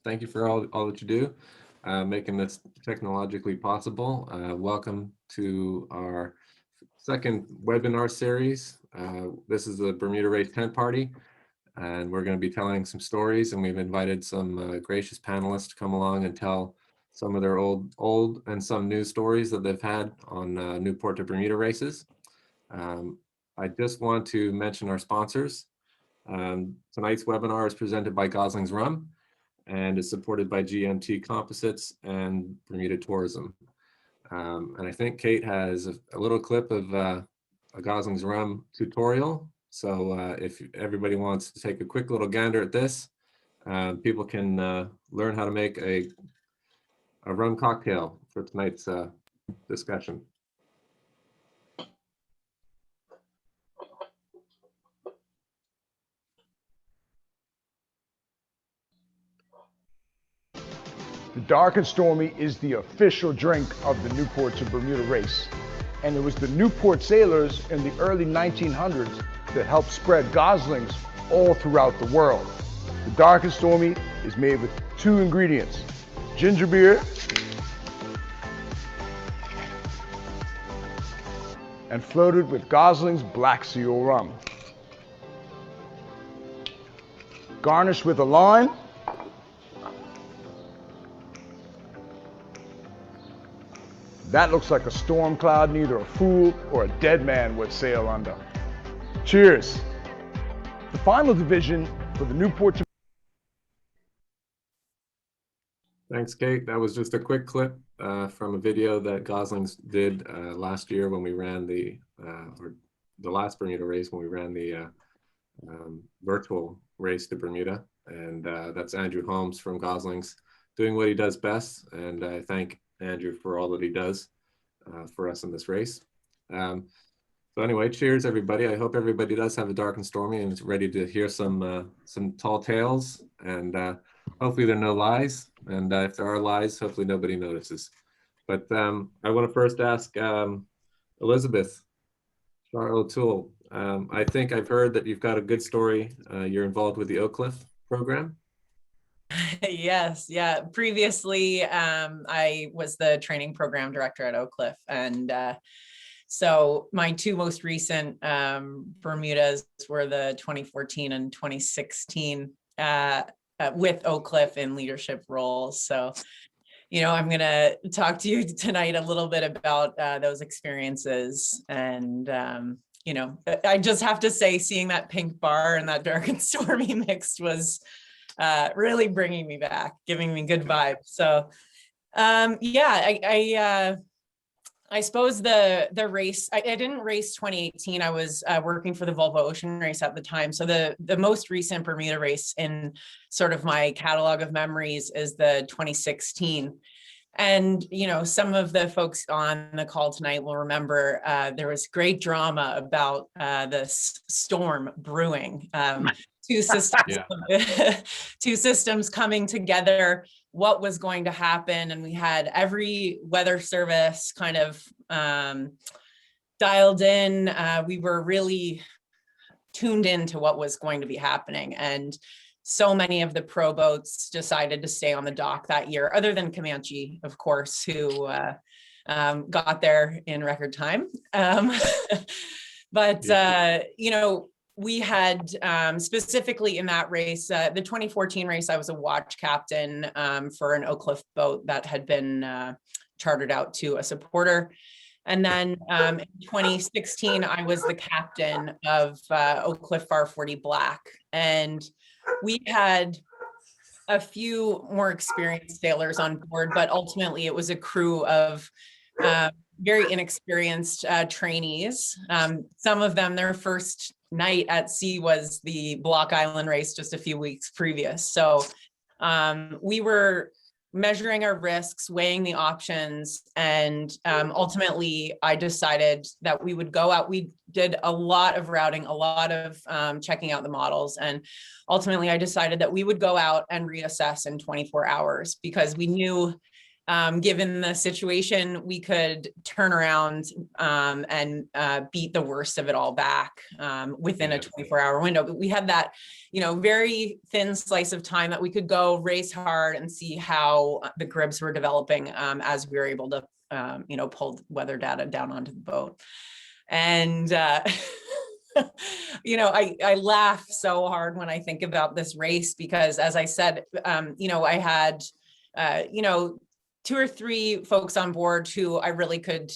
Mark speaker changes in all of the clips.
Speaker 1: Thank you for all that you do, making this technologically possible. Welcome to our second webinar series. This is the Bermuda Race Tent Party, and we're going to be telling some stories, and we've invited some gracious panelists to come along and tell some of their old and some new stories that they've had on Newport to Bermuda races. I just want to mention our sponsors. Tonight's webinar is presented by Goslings Rum and is supported by GMT Composites and Bermuda Tourism. And I think Kate has a little clip of a Goslings Rum tutorial. So if everybody wants to take a quick little gander at this, people can learn how to make a rum cocktail for tonight's discussion.
Speaker 2: The Dark and Stormy is the official drink of the Newport to Bermuda race. And it was the Newport sailors in the early 1900s that helped spread Goslings all throughout the world. The Dark and Stormy is made with 2 ingredients, ginger beer and floated with Goslings Black Seal rum. Garnished with a lime, that looks like a storm cloud neither a fool or a dead man would sail under. Cheers. The final division for the Newport to...
Speaker 1: Thanks, Kate. That was just a quick clip from a video that Goslings did last year when we ran the last Bermuda race, when we ran the virtual race to Bermuda. And that's Andrew Holmes from Goslings doing what he does best. And I thank Andrew for all that he does for us in this race. So anyway, cheers everybody. I hope everybody does have a Dark and Stormy and is ready to hear some tall tales, and hopefully there are no lies, and if there are lies, hopefully nobody notices. But I want to first ask Elizabeth O'Toole. I think I've heard that you've got a good story. You're involved with the Oak Cliff program.
Speaker 3: Yes, yeah. Previously, I was the training program director at Oak Cliff, and so my 2 most recent Bermudas were the 2014 and 2016 with Oak Cliff in leadership roles. So, I'm going to talk to you tonight a little bit about those experiences. And, I just have to say, seeing that pink bar and that Dark and Stormy mixed was really bringing me back, giving me good vibes. So, I suppose the race, I didn't race 2018. I was working for the Volvo Ocean Race at the time. So the most recent Bermuda race in sort of my catalog of memories is the 2016. And, some of the folks on the call tonight will remember there was great drama about this storm brewing. Two systems, two systems coming together, what was going to happen. And we had every weather service kind of dialed in. We were really tuned into what was going to be happening. And so many of the pro boats decided to stay on the dock that year, other than Comanche, of course, who got there in record time. We had specifically in that race, the 2014 race, I was a watch captain for an Oak Cliff boat that had been chartered out to a supporter. And then in 2016, I was the captain of Oak Cliff Far 40 Black. And we had a few more experienced sailors on board, but ultimately it was a crew of very inexperienced trainees. Some of them, their first night at sea was the Block Island race just a few weeks previous. So we were measuring our risks, weighing the options, and ultimately I decided that we would go out. We did a lot of routing, a lot of checking out the models, and ultimately I decided that we would go out and reassess in 24 hours because we knew given the situation, we could turn around and beat the worst of it all back within a 24-hour window. But we had that, very thin slice of time that we could go race hard and see how the gribs were developing as we were able to, pull weather data down onto the boat. And, I laugh so hard when I think about this race because, as I said, I had, 2 or 3 folks on board who I really could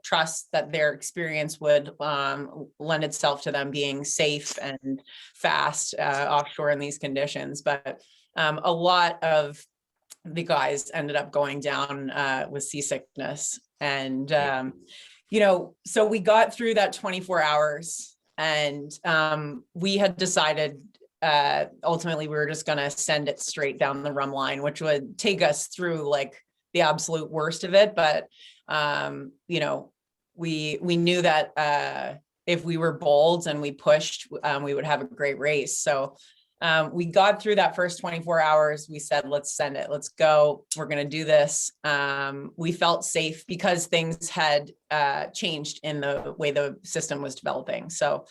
Speaker 3: trust that their experience would lend itself to them being safe and fast offshore in these conditions. But a lot of the guys ended up going down with seasickness. And, so we got through that 24 hours and we had decided ultimately we were just going to send it straight down the rum line, which would take us through like the absolute worst of it. But, we knew that if we were bold and we pushed, we would have a great race. So we got through that first 24 hours. We said, let's send it. Let's go. We're going to do this. We felt safe because things had changed in the way the system was developing. So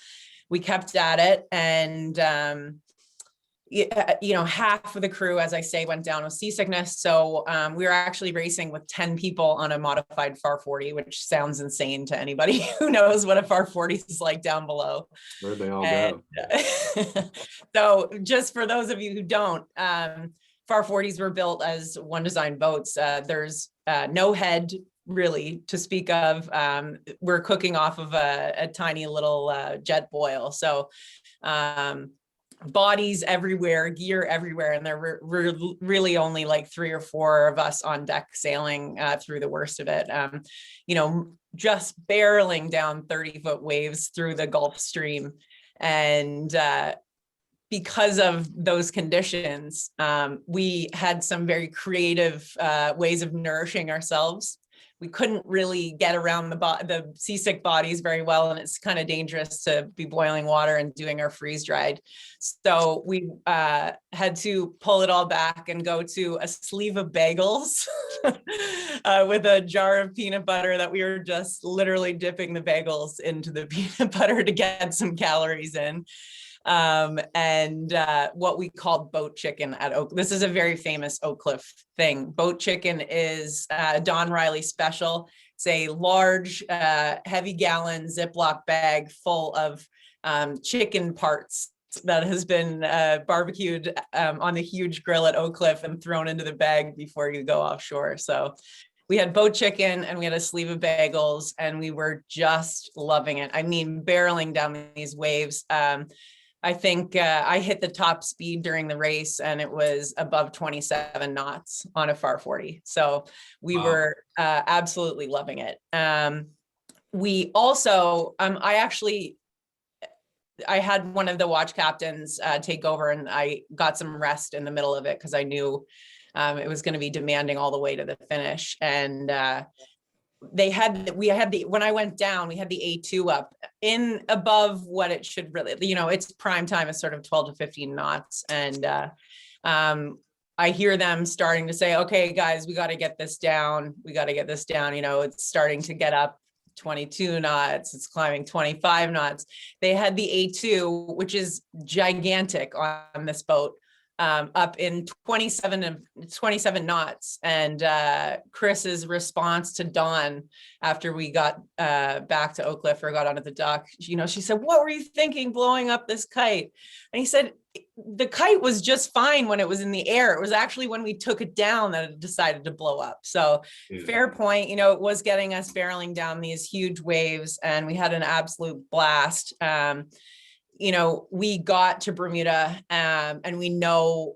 Speaker 3: we kept at it. And half of the crew, as I say, went down with seasickness. So we were actually racing with 10 people on a modified FAR 40, which sounds insane to anybody who knows what a FAR 40 is like down below.
Speaker 1: Where'd they all go?
Speaker 3: So just for those of you who don't, FAR 40s were built as one design boats. There's no head really to speak of. We're cooking off of a tiny little jet boil. So bodies everywhere, gear everywhere, and there were really only like 3 or 4 of us on deck sailing through the worst of it. Just barreling down 30-foot waves through the Gulf Stream, and because of those conditions, we had some very creative ways of nourishing ourselves. We couldn't really get around the seasick bodies very well, and it's kind of dangerous to be boiling water and doing our freeze dried. So we had to pull it all back and go to a sleeve of bagels with a jar of peanut butter that we were just literally dipping the bagels into the peanut butter to get some calories in. And what we called boat chicken at Oak. This is a very famous Oak Cliff thing. Boat chicken is Don Riley special. It's a large, heavy gallon Ziploc bag full of chicken parts that has been barbecued on the huge grill at Oak Cliff and thrown into the bag before you go offshore. So we had boat chicken and we had a sleeve of bagels and we were just loving it. I mean, barreling down these waves. I think I hit the top speed during the race and it was above 27 knots on a FAR 40. So we were absolutely loving it. We also, I had one of the watch captains take over and I got some rest in the middle of it because I knew it was going to be demanding all the way to the finish. And when I went down, we had the A2 up in above what it should really, its prime time is sort of 12 to 15 knots. And I hear them starting to say, okay, guys, we got to get this down. We got to get this down. It's starting to get up 22 knots. It's climbing 25 knots. They had the A2, which is gigantic on this boat. Up in 27 knots. And Chris's response to Dawn after we got back to Oak Cliff or got onto the dock, she said, what were you thinking blowing up this kite? And he said, the kite was just fine when it was in the air. It was actually when we took it down that it decided to blow up. So fair point, it was getting us barreling down these huge waves and we had an absolute blast. We got to Bermuda and we know,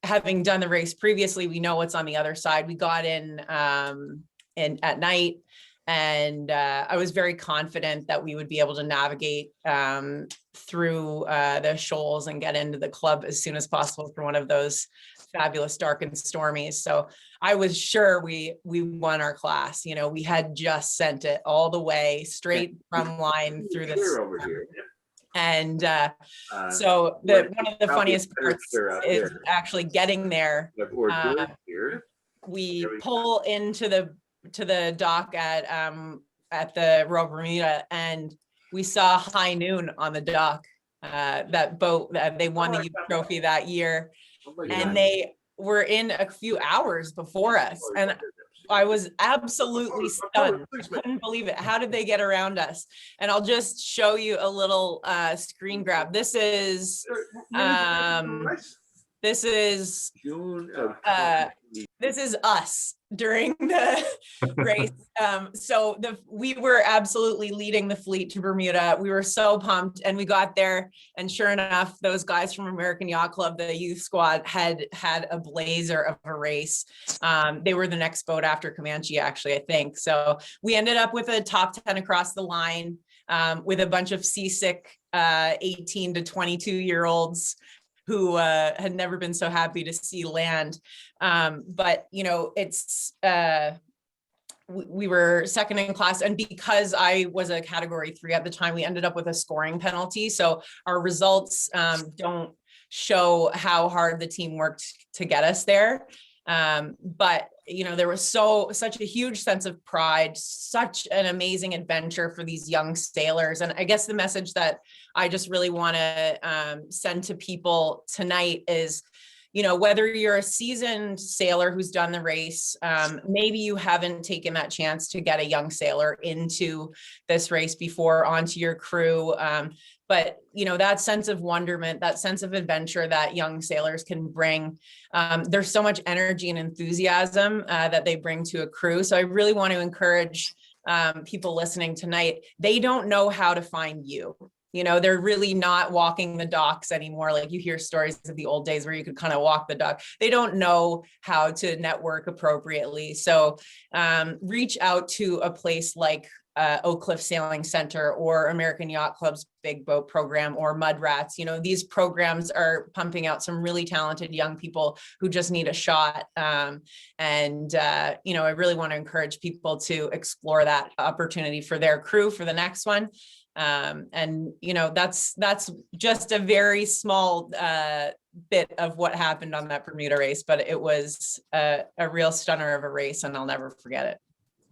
Speaker 3: having done the race previously, we know what's on the other side. We got in at night and I was very confident that we would be able to navigate through the shoals and get into the club as soon as possible for one of those fabulous Dark and Stormies. So I was sure we won our class. We had just sent it all the way straight from line through this.
Speaker 4: Over here.
Speaker 3: And so one of the funniest parts is actually getting there.
Speaker 4: Here.
Speaker 3: we pull into the dock at the Royal Bermuda, and we saw High Noon on the dock. That boat that they won the youth trophy that year, and they were in a few hours before us, and I was absolutely stunned. I couldn't believe it. How did they get around us? And I'll just show you a little screen grab. This is us during the race. So we were absolutely leading the fleet to Bermuda. We were so pumped, and we got there, and sure enough, those guys from American Yacht Club, the youth squad, had a blazer of a race. They were the next boat after Comanche, actually, I think. So we ended up with a top 10 across the line, with a bunch of seasick 18 to 22-year-olds who had never been so happy to see land. But, you know, we were second in class, and because I was a category 3 at the time, we ended up with a scoring penalty. So our results don't show how hard the team worked to get us there. But, you know, there was such a huge sense of pride, such an amazing adventure for these young sailors. And I guess the message that I just really want to send to people tonight is, you know, whether you're a seasoned sailor who's done the race, maybe you haven't taken that chance to get a young sailor into this race before onto your crew. But, you know, that sense of wonderment, that sense of adventure that young sailors can bring, there's so much energy and enthusiasm that they bring to a crew. So I really want to encourage people listening tonight. They don't know how to find you. You know, they're really not walking the docks anymore. Like, you hear stories of the old days where you could kind of walk the dock. They don't know how to network appropriately. So reach out to a place like Oak Cliff Sailing Center or American Yacht Club's Big Boat Program or Mud Rats. You know, these programs are pumping out some really talented young people who just need a shot. You know, I really want to encourage people to explore that opportunity for their crew for the next one. And, you know, that's just a very small bit of what happened on that Bermuda race, but it was a real stunner of a race, and I'll never forget it.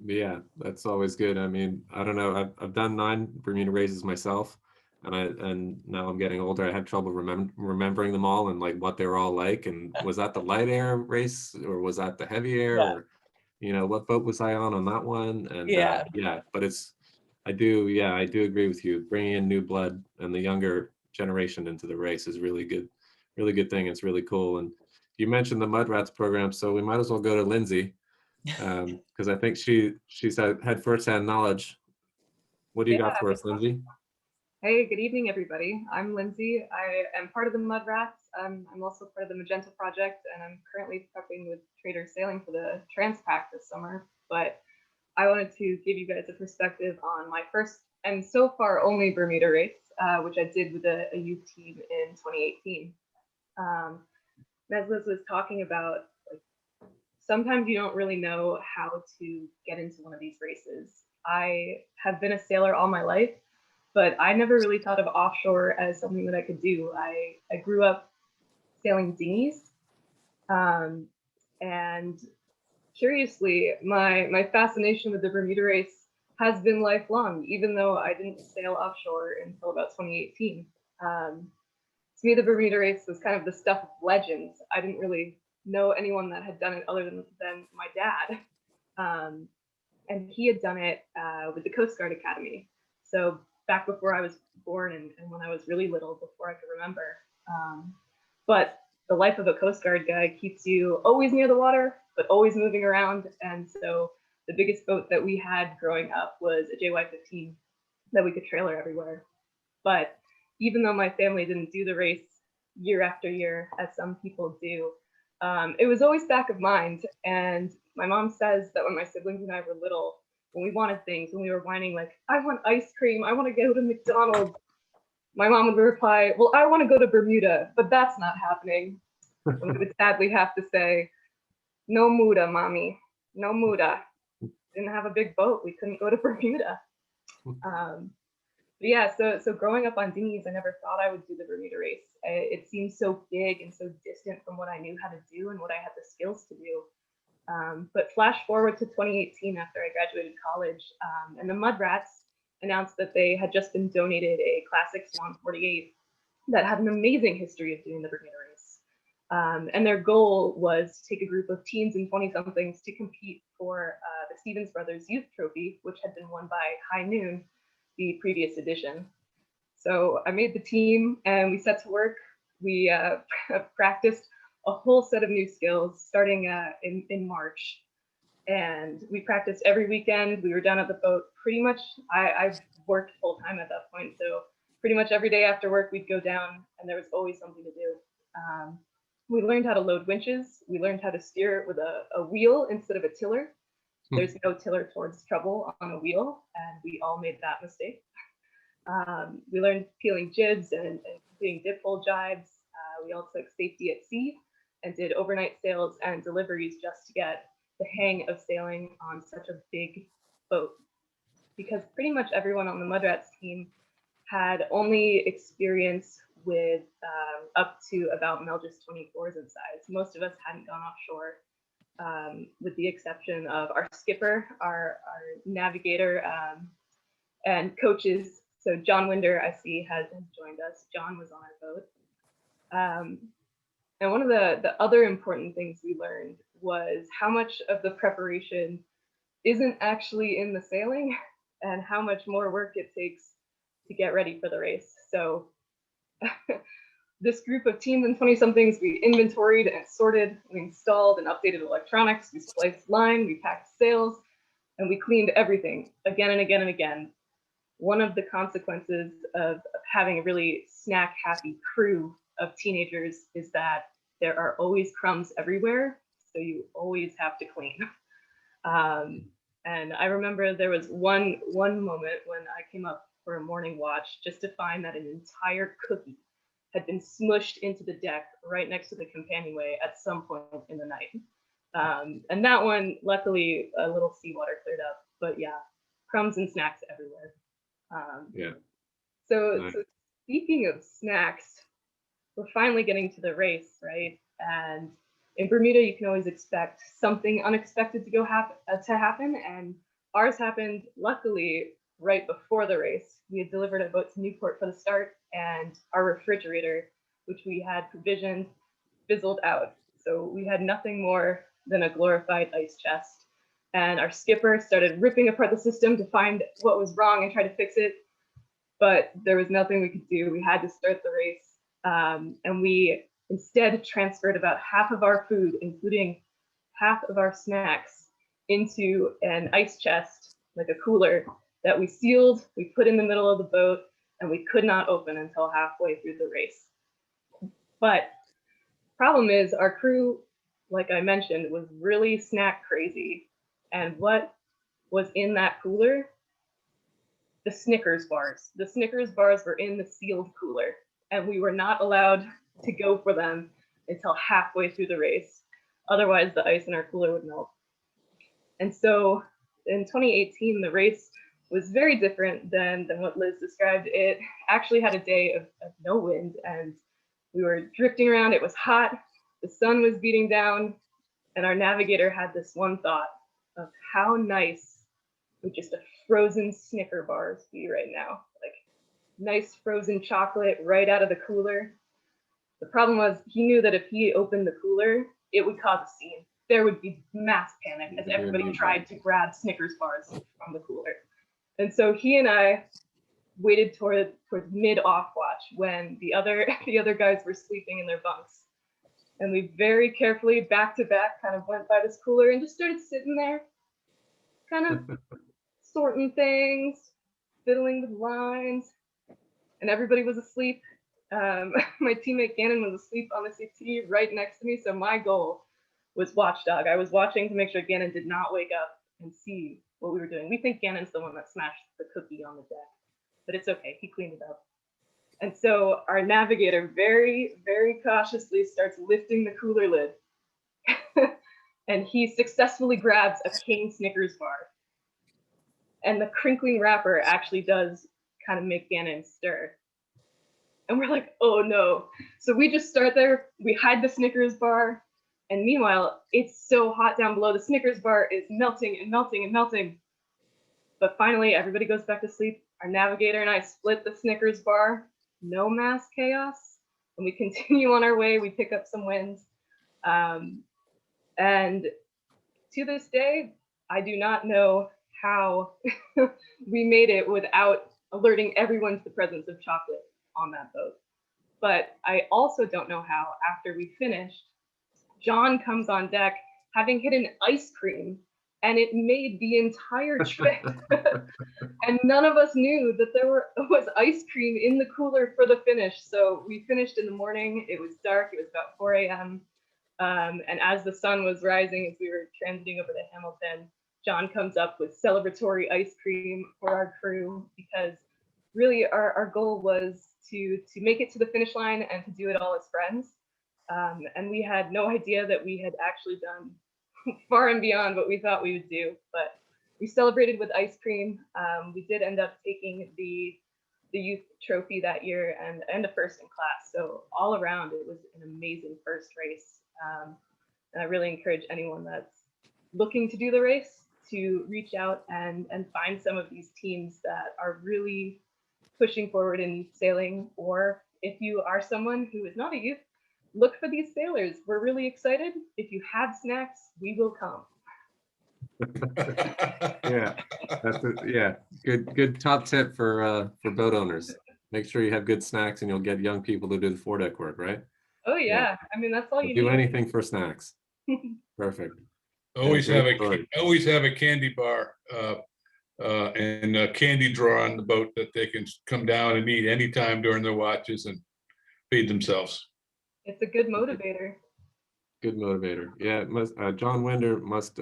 Speaker 1: Yeah, that's always good. I mean, I don't know. I've done 9 Bermuda races myself, and now I'm getting older. I have trouble remembering them all and like what they were all like. And was that the light air race, or was that the heavy air,
Speaker 3: Yeah.
Speaker 1: or, you know, what boat was I on that one? And
Speaker 3: Yeah.
Speaker 1: but I do agree with you. Bringing in new blood and the younger generation into the race is really good thing. It's really cool. And you mentioned the Mud Rats program, so we might as well go to Lindsay. Because I think she's had firsthand knowledge. What do you got for us, Lindsay?
Speaker 4: Hey, good evening, everybody. I'm Lindsay. I am part of the Mud Rats. I'm also part of the Magenta Project, and I'm currently prepping with Trader Sailing for the Transpac this summer. But I wanted to give you guys a perspective on my first and so far only Bermuda race, which I did with a youth team in 2018. As Liz was talking about, sometimes you don't really know how to get into one of these races. I have been a sailor all my life, but I never really thought of offshore as something that I could do. I grew up sailing dinghies, and curiously, my fascination with the Bermuda race has been lifelong, even though I didn't sail offshore until about 2018. To me, the Bermuda race was kind of the stuff of legends. I didn't really know anyone that had done it other than my dad. And he had done it with the Coast Guard Academy. So back before I was born and when I was really little, before I could remember. But the life of a Coast Guard guy keeps you always near the water, but always moving around. And so the biggest boat that we had growing up was a JY-15 that we could trailer everywhere. But even though my family didn't do the race year after year, as some people do, it was always back of mind. And my mom says that when my siblings and I were little, when we wanted things, when we were whining, like, I want ice cream, I want to go to McDonald's, my mom would reply, well, I want to go to Bermuda, but that's not happening. And we would sadly have to say, no muda, mommy, no muda. Didn't have a big boat, we couldn't go to Bermuda. But yeah, so growing up on dinghies, I never thought I would do the Bermuda race. It seemed so big and so distant from what I knew how to do and what I had the skills to do. But flash forward to 2018 after I graduated college, and the Mudrats announced that they had just been donated a classic Swan 48 that had an amazing history of doing the Bermuda race. And their goal was to take a group of teens and 20-somethings to compete for the Stevens Brothers Youth Trophy, which had been won by High Noon the previous edition. So I made the team and we set to work. We practiced a whole set of new skills starting in March. And we practiced every weekend. We were down at the boat pretty much. I've worked full time at that point. So pretty much every day after work, we'd go down and there was always something to do. We learned how to load winches. We learned how to steer with a wheel instead of a tiller. There's no tiller towards trouble on a wheel, and we all made that mistake. We learned peeling jibs and completing dip hole jibes. We all took safety at sea and did overnight sails and deliveries just to get the hang of sailing on such a big boat. Because pretty much everyone on the Mudrats team had only experience with up to about Melges 24s in size. Most of us hadn't gone offshore, with the exception of our skipper, our navigator, and coaches. So John Winder, I see, has joined us. John was on our boat. And one of the other important things we learned was how much of the preparation isn't actually in the sailing and how much more work it takes to get ready for the race. So this group of teens and 20-somethings, we inventoried and sorted, we installed and updated electronics, we spliced line, we packed sails, and we cleaned everything again and again and again. One of the consequences of having a really snack-happy crew of teenagers is that there are always crumbs everywhere, so you always have to clean. And I remember there was one moment when I came up for a morning watch just to find that an entire cookie had been smushed into the deck right next to the companionway at some point in the night. And that one, luckily, a little seawater cleared up, but yeah, crumbs and snacks everywhere.
Speaker 1: Yeah.
Speaker 4: So speaking of snacks, we're finally getting to the race, right? And in Bermuda, you can always expect something unexpected to happen, and ours happened, luckily, right before the race. We had delivered a boat to Newport for the start, and our refrigerator, which we had provisioned, fizzled out. So we had nothing more than a glorified ice chest. And our skipper started ripping apart the system to find what was wrong and try to fix it. But there was nothing we could do. We had to start the race. And we instead transferred about half of our food, including half of our snacks, into an ice chest, like a cooler, that we sealed, we put in the middle of the boat, and we could not open until halfway through the race. But problem is, our crew, like I mentioned, was really snack crazy. And what was in that cooler? The Snickers bars. The Snickers bars were in the sealed cooler, and we were not allowed to go for them until halfway through the race. Otherwise, the ice in our cooler would melt. And so in 2018, the race was very different than what Liz described. It actually had a day of no wind, and we were drifting around. It was hot, the sun was beating down, and our navigator had this one thought of how nice would just a frozen Snicker bars be right now. Like nice frozen chocolate right out of the cooler. The problem was he knew that if he opened the cooler, it would cause a scene. There would be mass panic as everybody tried to grab Snickers bars from the cooler. And so he and I waited towards mid-off watch when the other guys were sleeping in their bunks. And we very carefully, back to back, kind of went by this cooler and just started sitting there, kind of sorting things, fiddling with lines, and everybody was asleep. My teammate Gannon was asleep on the settee right next to me, so my goal was watchdog. I was watching to make sure Gannon did not wake up and see what we were doing. We think Gannon's the one that smashed the cookie on the deck, but it's okay, he cleaned it up. And so our navigator very, very cautiously starts lifting the cooler lid, and he successfully grabs a King Snickers bar. And the crinkling wrapper actually does kind of make Gannon stir. And we're like, oh no. So we just start there, we hide the Snickers bar, And meanwhile, it's so hot down below. The Snickers bar is melting and melting and melting. But finally, everybody goes back to sleep. Our navigator and I split the Snickers bar. No mass chaos. And we continue on our way. We pick up some winds. And to this day, I do not know how we made it without alerting everyone to the presence of chocolate on that boat. But I also don't know how, after we finished, John comes on deck having hidden ice cream, and it made the entire trip. And none of us knew that there was ice cream in the cooler for the finish. So we finished in the morning. It was dark. It was about 4 a.m. And as the sun was rising, as we were transiting over to Hamilton, John comes up with celebratory ice cream for our crew, because really our goal was to make it to the finish line and to do it all as friends. And we had no idea that we had actually done far and beyond what we thought we would do, but we celebrated with ice cream. We did end up taking the youth trophy that year and a first in class. So all around, it was an amazing first race. And I really encourage anyone that's looking to do the race to reach out and find some of these teams that are really pushing forward in youth sailing. Or if you are someone who is not a youth, look for these sailors. We're really excited. If you have snacks, we will come.
Speaker 1: Yeah, yeah. Good top tip for boat owners. Make sure you have good snacks, and you'll get young people to do the foredeck work, right?
Speaker 4: Oh yeah. I mean, that's all you
Speaker 1: Do
Speaker 4: need.
Speaker 1: anything for snacks. Perfect.
Speaker 5: Always
Speaker 1: Yeah,
Speaker 5: have
Speaker 1: great
Speaker 5: a candy bar and a candy drawer on the boat that they can come down and eat anytime during their watches and feed themselves.
Speaker 4: It's a good motivator.
Speaker 1: Good motivator. Yeah, it must, John Winder must.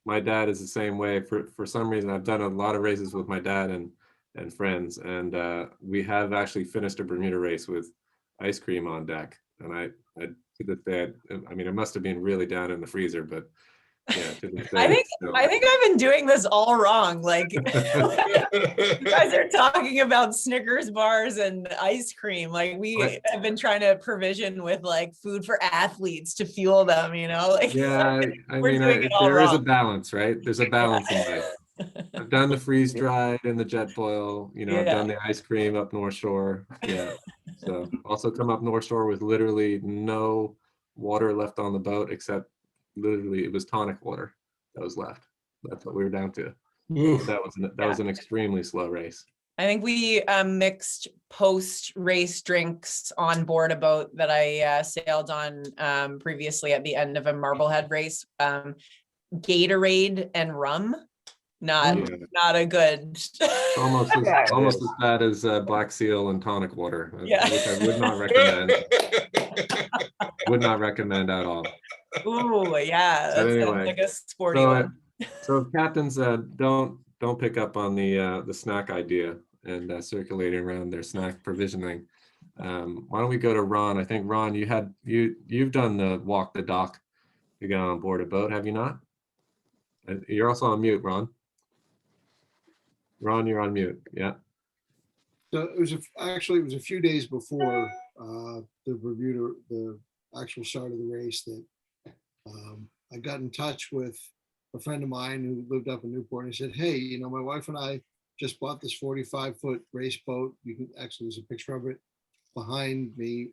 Speaker 1: My dad is the same way. For some reason, I've done a lot of races with my dad and friends, and we have actually finished a Bermuda race with ice cream on deck. And I to this day, I mean, it must have been really down in the freezer, but yeah, to this day,
Speaker 3: I think
Speaker 1: still.
Speaker 3: I've been doing this all wrong. Like you guys are talking about Snickers bars and ice cream. Like we have been trying to provision with like food for athletes to fuel them, you know? Like
Speaker 1: Yeah, I
Speaker 3: we're
Speaker 1: mean,
Speaker 3: doing it all
Speaker 1: there is a
Speaker 3: wrong.
Speaker 1: balance, right? There's a balance in life. I've done the freeze dried and the jet boil, you know, I've done the ice cream up North Shore. Yeah. So also come up North Shore with literally no water left on the boat, except literally it was tonic water that was left. That's what we were down to.
Speaker 5: Oof.
Speaker 1: That was an extremely slow race.
Speaker 3: I think we mixed post-race drinks on board a boat that I sailed on previously at the end of a Marblehead race. Gatorade and rum. Not a good.
Speaker 1: Almost as bad as Black Seal and tonic water, which I would not recommend. Would not recommend at all.
Speaker 3: Ooh, yeah,
Speaker 1: But
Speaker 3: that
Speaker 1: anyway,
Speaker 3: sounds like a sporty one.
Speaker 1: So captains, don't pick up on the snack idea and circulating around their snack provisioning. Why don't we go to Ron? I think Ron, you've done the walk the dock to get on board a boat, have you not? You're also on mute, Ron. Ron, you're on mute. Yeah.
Speaker 6: So it was actually a few days before the Bermuda, the actual start of the race, that I got in touch with a friend of mine who lived up in Newport, and he said, "Hey, you know, my wife and I just bought this 45-foot race boat. You can actually, there's a picture of it behind me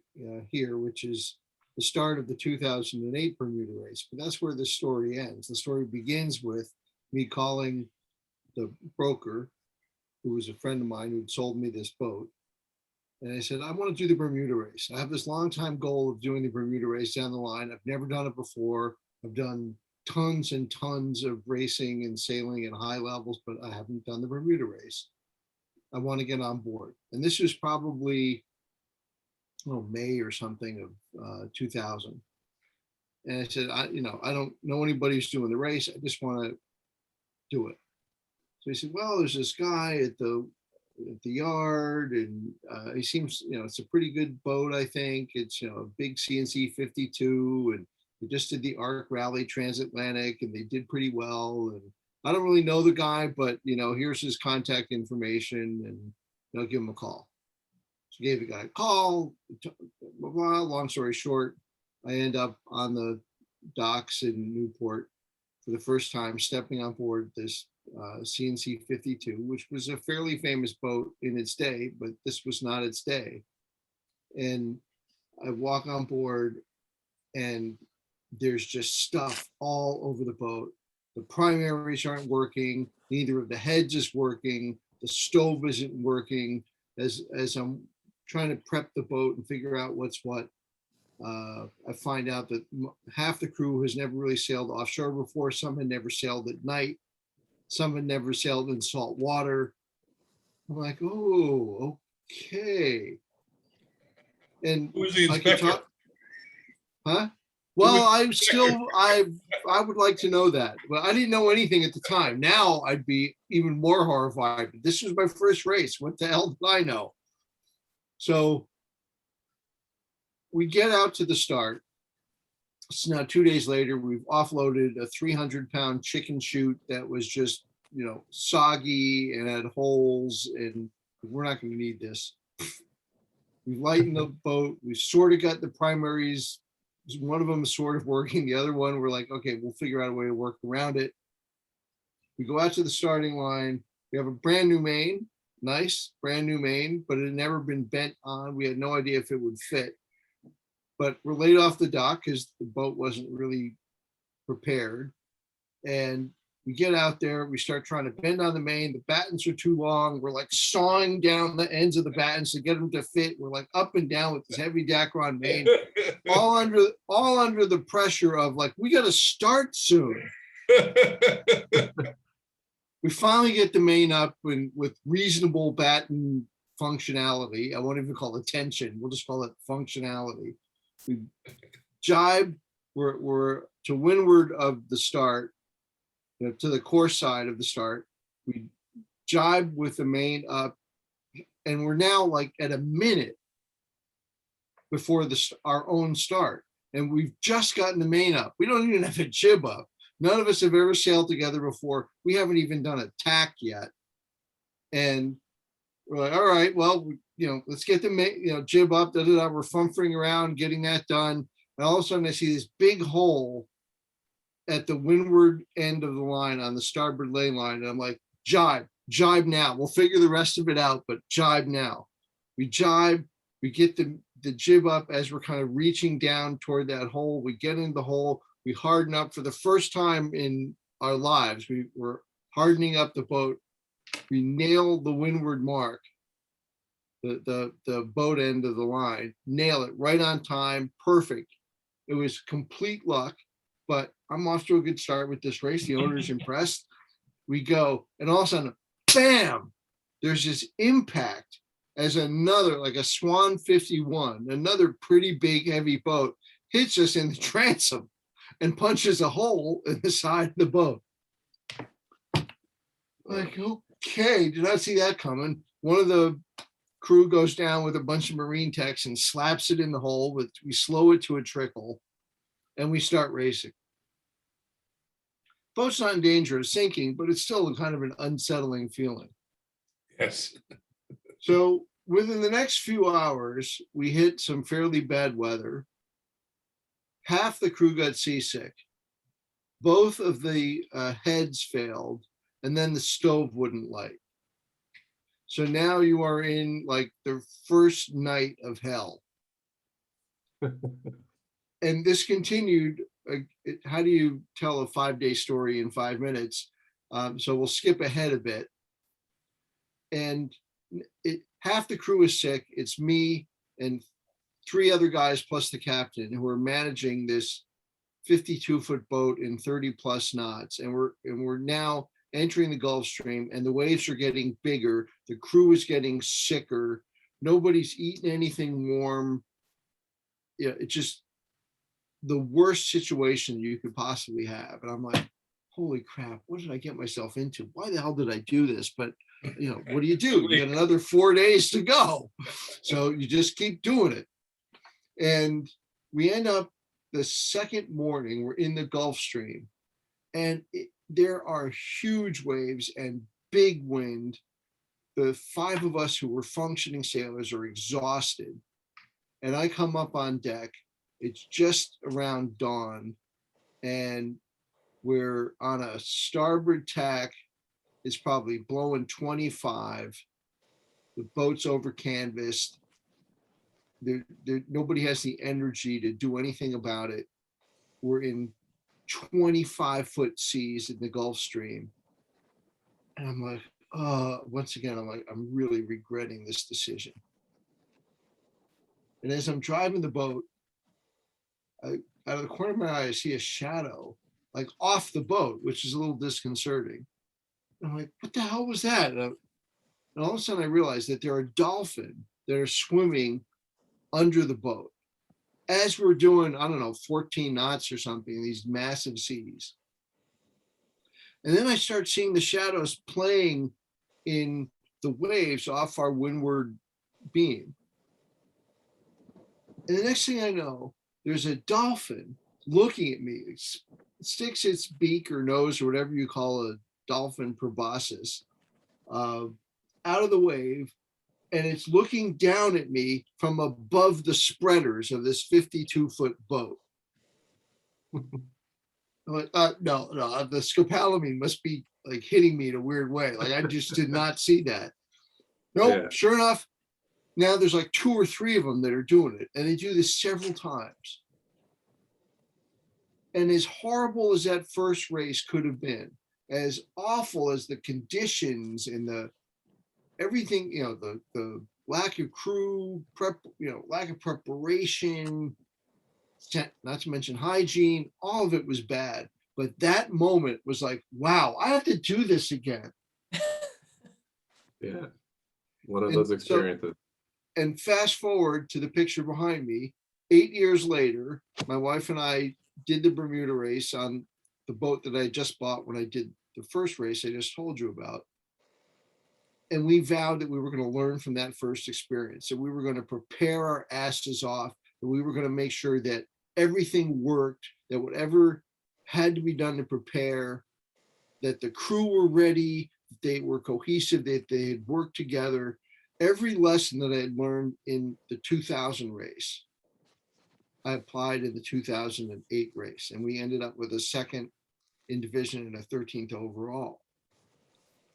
Speaker 6: here, which is the start of the 2008 Bermuda race." But that's where the story ends. The story begins with me calling the broker, who was a friend of mine who'd sold me this boat. And I said, "I want to do the Bermuda race. I have this long time goal of doing the Bermuda race down the line. I've never done it before. I've done tons and tons of racing and sailing at high levels, but I haven't done the Bermuda race. I want to get on board." And this was probably May or something of 2000. And I said, I don't know anybody who's doing the race. I just want to do it. So he said, "Well, there's this guy at the yard, and he seems, it's a pretty good boat. I think it's, a big CNC 52, and they just did the ARC Rally Transatlantic, and they did pretty well. And I don't really know the guy, but here's his contact information, and give him a call." So gave the guy a call. Blah, blah, blah. Long story short, I end up on the docks in Newport for the first time, stepping on board this CNC 52, which was a fairly famous boat in its day, but this was not its day. And I walk on board and there's just stuff all over the boat. The primaries aren't working. Neither of the heads is working. The stove isn't working. As I'm trying to prep the boat and figure out what's what, I find out that half the crew has never really sailed offshore before. Some had never sailed at night. Some had never sailed in salt water. I'm like, oh, okay. And
Speaker 5: Who's the
Speaker 6: I can
Speaker 5: inspector?
Speaker 6: talk, huh? Well, I would like to know that, but I didn't know anything at the time. Now I'd be even more horrified. This was my first race. What the hell did I know? So we get out to the start. It's now 2 days later. We've offloaded a 300-pound chicken chute that was just, soggy and had holes, and we're not going to need this. We've lightened the boat. We've sort of got the primaries. One of them is sort of working. The other one, we're like, okay, we'll figure out a way to work around it. We go out to the starting line. We have a brand new main, nice, brand new main, but it had never been bent on. We had no idea if it would fit. But we're laid off the dock because the boat wasn't really prepared. And we get out there, we start trying to bend on the main. The battens are too long. We're like sawing down the ends of the battens to get them to fit. We're like up and down with this heavy Dacron main, all under the pressure of like, we got to start soon. We finally get the main up and with reasonable batten functionality. I won't even call it tension. We'll just call it functionality. We jibe. We're to windward of the start. To the course side of the start, we jibe with the main up, and we're now like at a minute before our own start, and we've just gotten the main up. We don't even have a jib up. None of us have ever sailed together before. We haven't even done a tack yet, and we're like, all right, well, let's get the jib up. We're fumfering around getting that done, and all of a sudden I see this big hole at the windward end of the line on the starboard lane line. And I'm like, jibe now. We'll figure the rest of it out, but jibe now. We jibe, we get the jib up as we're kind of reaching down toward that hole. We get in the hole, we harden up for the first time in our lives. We were hardening up the boat. We nail the windward mark, the boat end of the line, nail it right on time, perfect. It was complete luck. But I'm off to a good start with this race. The owner's impressed. We go, and all of a sudden, bam, there's this impact as another, like a Swan 51, another pretty big, heavy boat hits us in the transom and punches a hole in the side of the boat. Like, okay, did not see that coming. One of the crew goes down with a bunch of Marine techs and slaps it in the hole. We slow it to a trickle. And we start racing. Boat's not in danger of sinking, but it's still kind of an unsettling feeling.
Speaker 5: Yes.
Speaker 6: So within the next few hours, we hit some fairly bad weather. Half the crew got seasick. Both of the heads failed, and then the stove wouldn't light. So now you are in like the first night of hell. And this continued. How do you tell a 5-day story in 5 minutes? So we'll skip ahead a bit. And half the crew is sick. It's me and 3 other guys plus the captain who are managing this 52-foot boat in 30 plus knots. And we're now entering the Gulf Stream, and the waves are getting bigger. The crew is getting sicker. Nobody's eating anything warm. It's just the worst situation you could possibly have. And I'm like, holy crap, what did I get myself into? Why the hell did I do this? But what do? You got another 4 days to go. So you just keep doing it. And we end up the second morning, we're in the Gulf Stream, and there are huge waves and big wind. The 5 of us who were functioning sailors are exhausted. And I come up on deck. It's just around dawn, and we're on a starboard tack. It's probably blowing 25. The boat's over canvassed. Nobody has the energy to do anything about it. We're in 25-foot seas in the Gulf Stream. And I'm like, once again, I'm really regretting this decision. And as I'm driving the boat, out of the corner of my eye, I see a shadow like off the boat, which is a little disconcerting. And I'm like, what the hell was that? And all of a sudden I realized that there are dolphins that are swimming under the boat as we're doing, I don't know, 14 knots or something, these massive seas. And then I start seeing the shadows playing in the waves off our windward beam. And the next thing I know, there's a dolphin looking at me. It sticks its beak or nose or whatever you call a dolphin proboscis out of the wave. And it's looking down at me from above the spreaders of this 52-foot boat. I'm like, no, the scopolamine must be like hitting me in a weird way. Like I just did not see that. Nope, yeah. Sure enough, now there's like 2 or 3 of them that are doing it. And they do this several times. And as horrible as that first race could have been, as awful as the conditions and the everything, the lack of crew prep, lack of preparation, not to mention hygiene, all of it was bad. But that moment was like, wow, I have to do this again.
Speaker 1: Yeah, one of those experiences.
Speaker 6: And fast forward to the picture behind me, 8 years later, my wife and I did the Bermuda race on the boat that I just bought when I did the first race I just told you about. And we vowed that we were going to learn from that first experience, that we were going to prepare our asses off, and we were going to make sure that everything worked, that whatever had to be done to prepare, that the crew were ready, they were cohesive, that they had worked together. Every lesson that I had learned in the 2000 race, I applied in the 2008 race, and we ended up with a second in division and a 13th overall.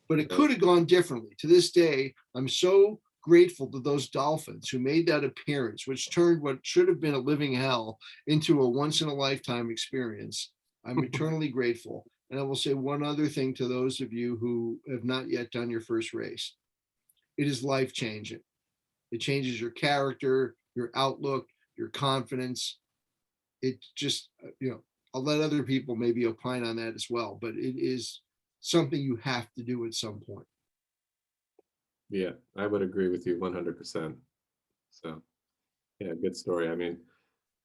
Speaker 6: But it could have gone differently. To this day, I'm so grateful to those dolphins who made that appearance, which turned what should have been a living hell into a once-in-a-lifetime experience. I'm eternally grateful. And I will say one other thing to those of you who have not yet done your first race. It is life-changing. It changes your character, your outlook, your confidence. It just, I'll let other people maybe opine on that as well, but it is something you have to do at some point.
Speaker 1: Yeah, I would agree with you 100%. So, yeah, good story. I mean,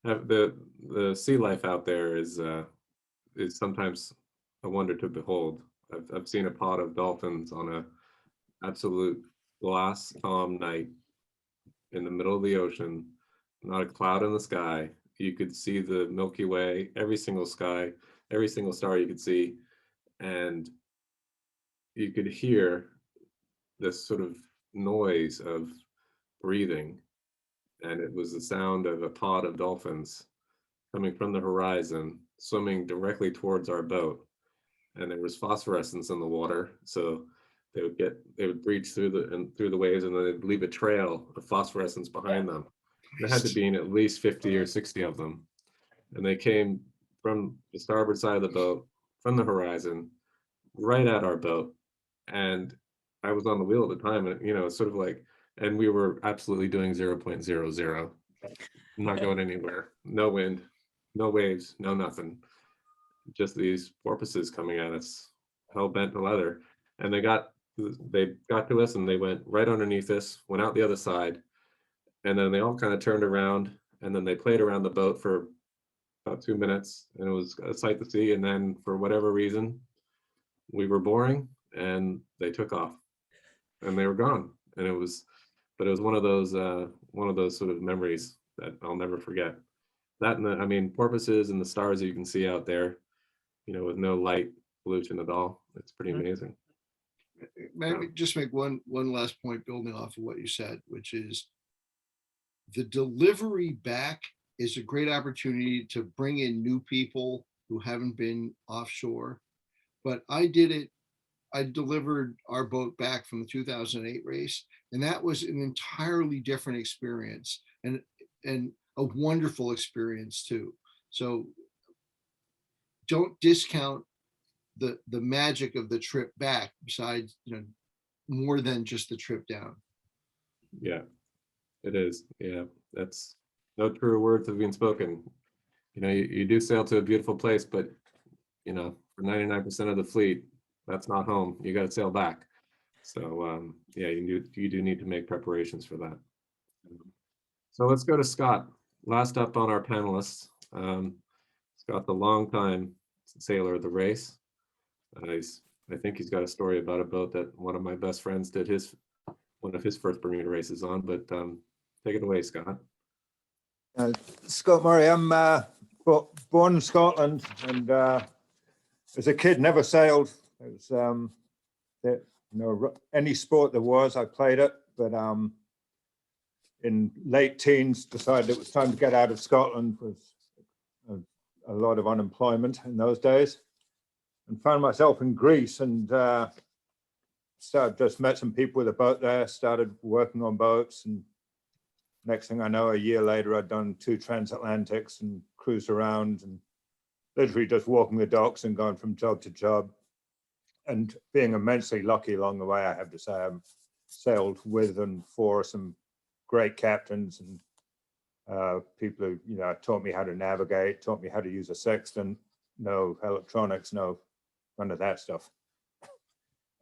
Speaker 1: the sea life out there is sometimes a wonder to behold. I've seen a pod of dolphins on a absolute glass calm night in the middle of the ocean, not a cloud in the sky. You could see the Milky Way, every single star you could see, and you could hear this sort of noise of breathing, and it was the sound of a pod of dolphins coming from the horizon, swimming directly towards our boat. And there was phosphorescence in the water, so they would breach through the waves, and then they'd leave a trail of phosphorescence behind them. There had to be at least 50 or 60 of them, and they came from the starboard side of the boat, from the horizon, right at our boat. And I was on the wheel at the time, and it's sort of like, and we were absolutely doing 0.00, not going anywhere, no wind, no waves, no nothing, just these porpoises coming at us, hell bent to leather. And they got to us, and they went right underneath us, went out the other side, and then they all kind of turned around, and then they played around the boat for about 2 minutes, and it was a sight to see. And then for whatever reason, we were boring, and they took off, and they were gone. And it was one of those sort of memories that I'll never forget. That, and porpoises and the stars you can see out there, with no light pollution at all. It's pretty amazing.
Speaker 6: Maybe just make one last point building off of what you said, which is the delivery back is a great opportunity to bring in new people who haven't been offshore. But I did it. I delivered our boat back from the 2008 race, and that was an entirely different experience and a wonderful experience too. So don't discount the magic of the trip back, besides, more than just the trip down.
Speaker 1: Yeah, it is. Yeah, that's no truer words have been spoken. You do sail to a beautiful place, but for 99% of the fleet, that's not home. You got to sail back. So yeah, you do need to make preparations for that. So let's go to Scott. Last up on our panelists, Scott, the longtime sailor of the race. I think he's got a story about a boat that one of my best friends did one of his first Bermuda races on. But take it away, Scott.
Speaker 7: Scott Murray. I'm born in Scotland, and as a kid, never sailed. It was any sport there was, I played it. But in late teens, decided it was time to get out of Scotland. With a lot of unemployment in those days, and found myself in Greece, and just met some people with a boat there. Started working on boats, and next thing I know, a year later, I'd done 2 transatlantics and cruised around, and literally just walking the docks and going from job to job, and being immensely lucky along the way. I have to say, I've sailed with and for some great captains and people who taught me how to navigate, taught me how to use a sextant, no electronics, no none of that stuff.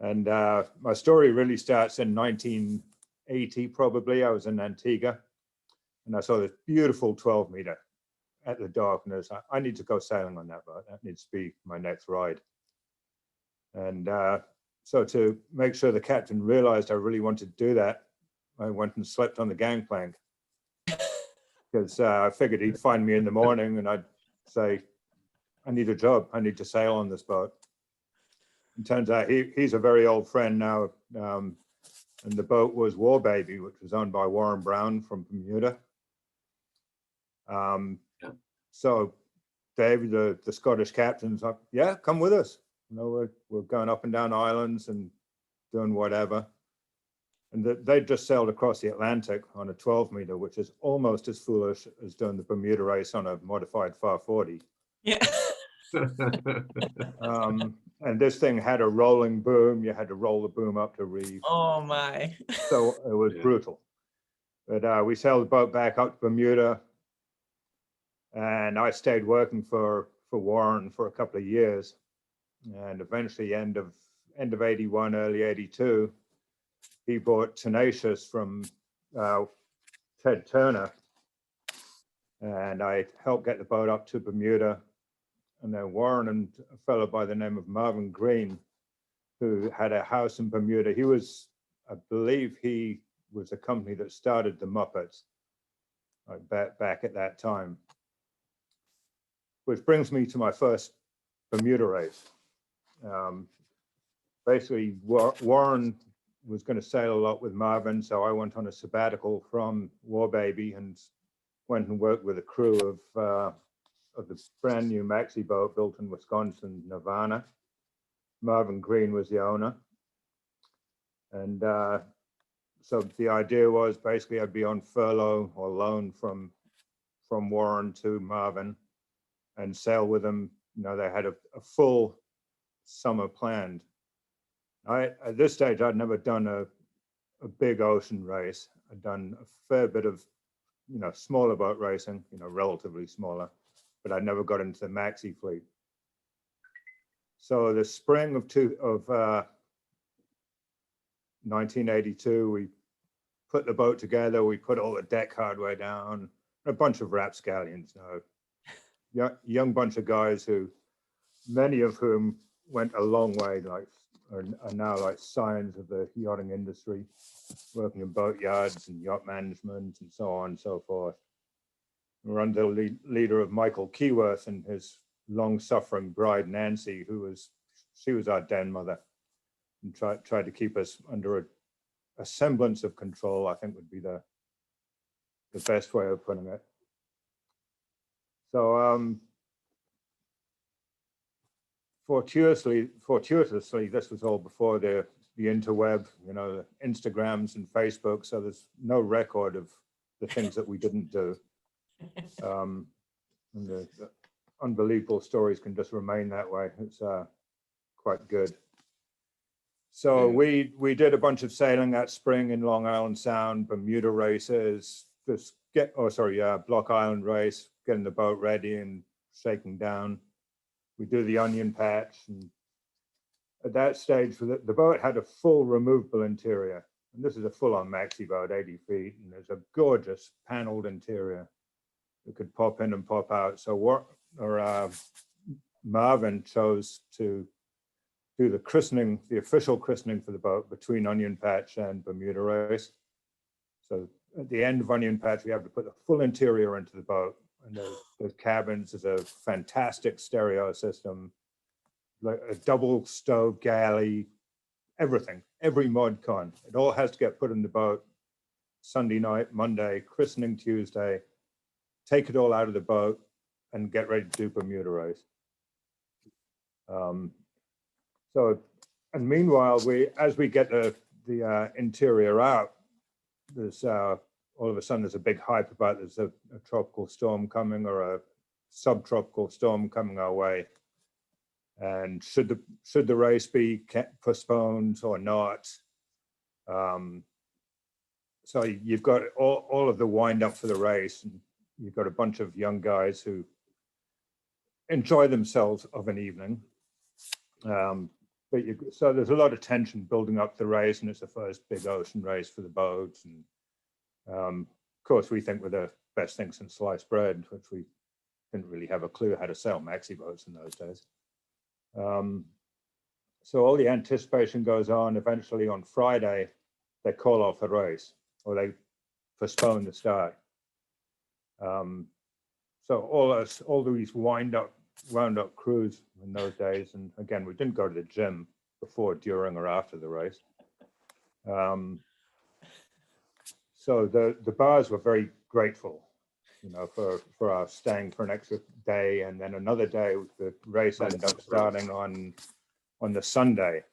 Speaker 7: And my story really starts in 1980, probably. I was in Antigua, and I saw this beautiful 12-meter at the dock, and I need to go sailing on that boat. That needs to be my next ride. And so to make sure the captain realized I really wanted to do that, I went and slept on the gangplank, because I figured he'd find me in the morning and I'd say, I need a job. I need to sail on this boat. And turns out he's a very old friend now. And the boat was War Baby, which was owned by Warren Brown from Bermuda. So Dave, the Scottish captain's like, yeah, come with us. We're going up and down islands and doing whatever. And they just sailed across the Atlantic on a 12-meter, which is almost as foolish as doing the Bermuda race on a modified 540.
Speaker 3: Yeah.
Speaker 7: And this thing had a rolling boom. You had to roll the boom up to reef.
Speaker 3: Oh my.
Speaker 7: So it was brutal. But we sailed the boat back up to Bermuda, and I stayed working for Warren for a couple of years. And eventually, end of 81, early 82, he bought Tenacious from Ted Turner, and I helped get the boat up to Bermuda. And then Warren and a fellow by the name of Marvin Green, who had a house in Bermuda. I believe he was a company that started the Muppets back at that time. Which brings me to my first Bermuda race. Basically, Warren was going to sail a lot with Marvin, so I went on a sabbatical from War Baby and went and worked with a crew of the brand new maxi boat built in Wisconsin, Nirvana. Marvin Green was the owner. And so the idea was basically I'd be on furlough or loan from Warren to Marvin and sail with them. They had a full summer planned. At this stage, I'd never done a big ocean race. I'd done a fair bit of, smaller boat racing, relatively smaller, but I never got into the maxi fleet. So the spring of 1982, we put the boat together. We put all the deck hardware down, a bunch of rapscallions, young bunch of guys who, many of whom went a long way, are now like scions of the yachting industry, working in boat yards and yacht management and so on and so forth. We're under the leader of Michael Keyworth and his long-suffering bride, Nancy, she was our den mother, and tried to keep us under a semblance of control, I think would be the best way of putting it. So fortuitously, this was all before the interweb, the Instagrams and Facebook. So there's no record of the things that we didn't do. And the unbelievable stories can just remain that way. It's quite good. So we did a bunch of sailing that spring in Long Island Sound, Bermuda races, Block Island race, getting the boat ready and shaking down. We do the onion patch, and at that stage, the boat had a full removable interior. And this is a full-on maxi boat, 80 feet, and there's a gorgeous paneled interior that could pop in and pop out. So Marvin chose to do the christening, the official christening for the boat between Onion Patch and Bermuda race. So at the end of Onion Patch, we have to put the full interior into the boat. And those cabins is a fantastic stereo system, like a double stove galley, everything, every mod con. It all has to get put in the boat Sunday night, Monday, christening Tuesday, take it all out of the boat and get ready to do Bermuda race. And meanwhile, as we get the interior out, there's all of a sudden there's a big hype about there's a tropical storm coming or a subtropical storm coming our way. And should the race be postponed or not? So you've got all of the wind up for the race, and you've got a bunch of young guys who enjoy themselves of an evening. So there's a lot of tension building up the race, and it's the first big ocean race for the boats. And of course, we think we're the best thing since sliced bread, which we didn't really have a clue how to sail maxi boats in those days. So all the anticipation goes on. Eventually on Friday, they call off the race, or they postpone the start. So all these wound up crews in those days, and again, we didn't go to the gym before, during, or after the race. So the bars were very grateful, for our staying for an extra day, and then another day. The race ended up starting on the Sunday.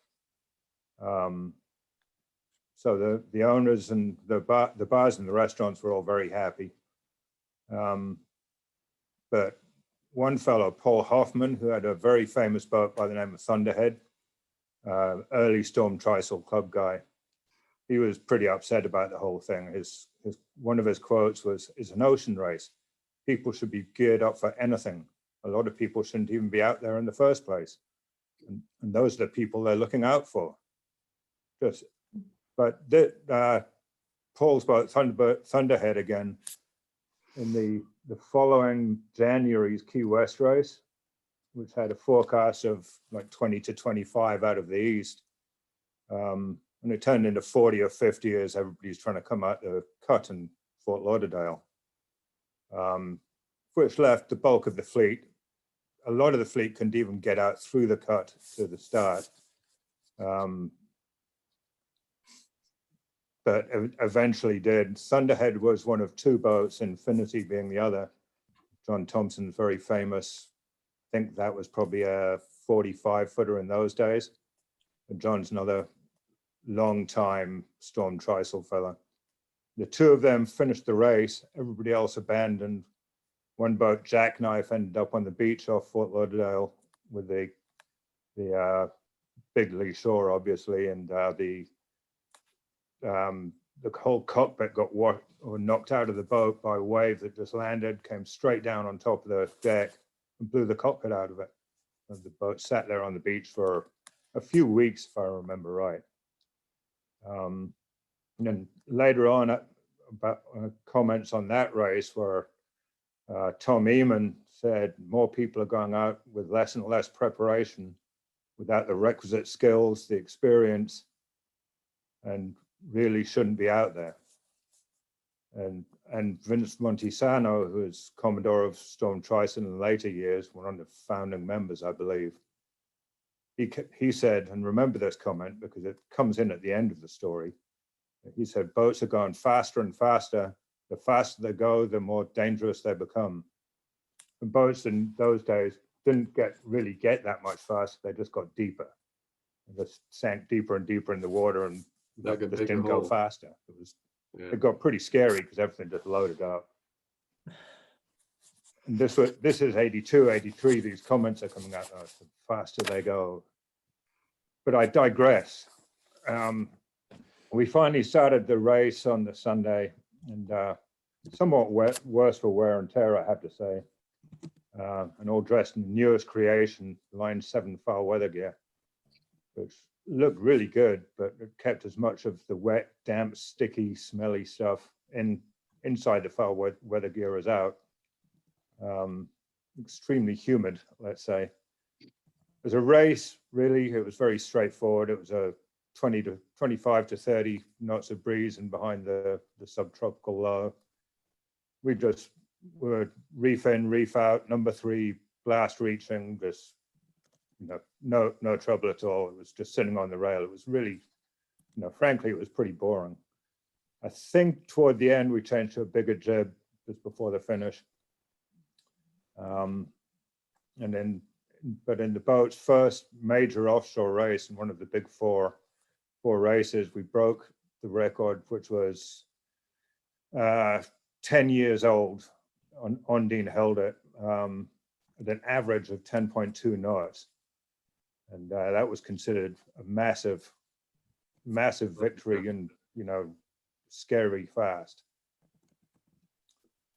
Speaker 7: So the owners and the bars and the restaurants were all very happy. But one fellow, Paul Hoffman, who had a very famous boat by the name of Thunderhead, early Storm Trysail Club guy, he was pretty upset about the whole thing. One of his quotes was, "It's an ocean race. People should be geared up for anything. A lot of people shouldn't even be out there in the first place. And those are the people they're looking out for." Paul's boat, Thunderhead again, in the following January's Key West race, which had a forecast of like 20 to 25 out of the east. And it turned into 40 or 50 as everybody's trying to come out the cut in Fort Lauderdale, which left the bulk of the fleet. A lot of the fleet couldn't even get out through the cut to the start. But eventually did. Thunderhead was one of two boats, Infinity being the other. John Thompson's very famous. I think that was probably a 45-footer in those days. And John's another long-time Storm Trysail fella. The two of them finished the race. Everybody else abandoned. One boat, Jackknife, ended up on the beach off Fort Lauderdale with the big lee shore, obviously, and the whole cockpit got knocked out of the boat by a wave that just landed, came straight down on top of the deck and blew the cockpit out of it. And the boat sat there on the beach for a few weeks, if I remember right. And then later on, about comments on that race where Tom Eamon said more people are going out with less and less preparation, without the requisite skills, the experience, and really shouldn't be out there. And Vince Montesano, who is Commodore of Storm Trysail in later years, one of the founding members, I believe, he said, and remember this comment because it comes in at the end of the story, he said, boats are going faster and faster. The faster they go, the more dangerous they become. And boats in those days didn't really get that much faster. They just got deeper. They just sank deeper and deeper in the water, and
Speaker 1: Like a
Speaker 7: just
Speaker 1: bigger
Speaker 7: didn't go
Speaker 1: hole.
Speaker 7: faster.
Speaker 1: Yeah.
Speaker 7: It got pretty scary because everything just loaded up. And this is 82, 83. These comments are coming out now. The faster they go. But I digress. We finally started the race on the Sunday, and somewhat worse for wear and tear, I have to say. And all dressed in the newest creation, Line 7 foul weather gear, which looked really good, but it kept as much of the wet, damp, sticky, smelly stuff inside the foul weather gear as out. Extremely humid, let's say. As a race, really, it was very straightforward. It was a 25 to 30 knots of breeze, and behind the subtropical low. We just were reef in, reef out, number 3, blast reaching, just no trouble at all. It was just sitting on the rail. It was really, frankly, it was pretty boring. I think toward the end we changed to a bigger jib just before the finish. But in the boat's first major offshore race, in one of the big four races, we broke the record, which was 10 years old. Ondine held it at an average of 10.2 knots. And that was considered a massive victory, and, scary fast.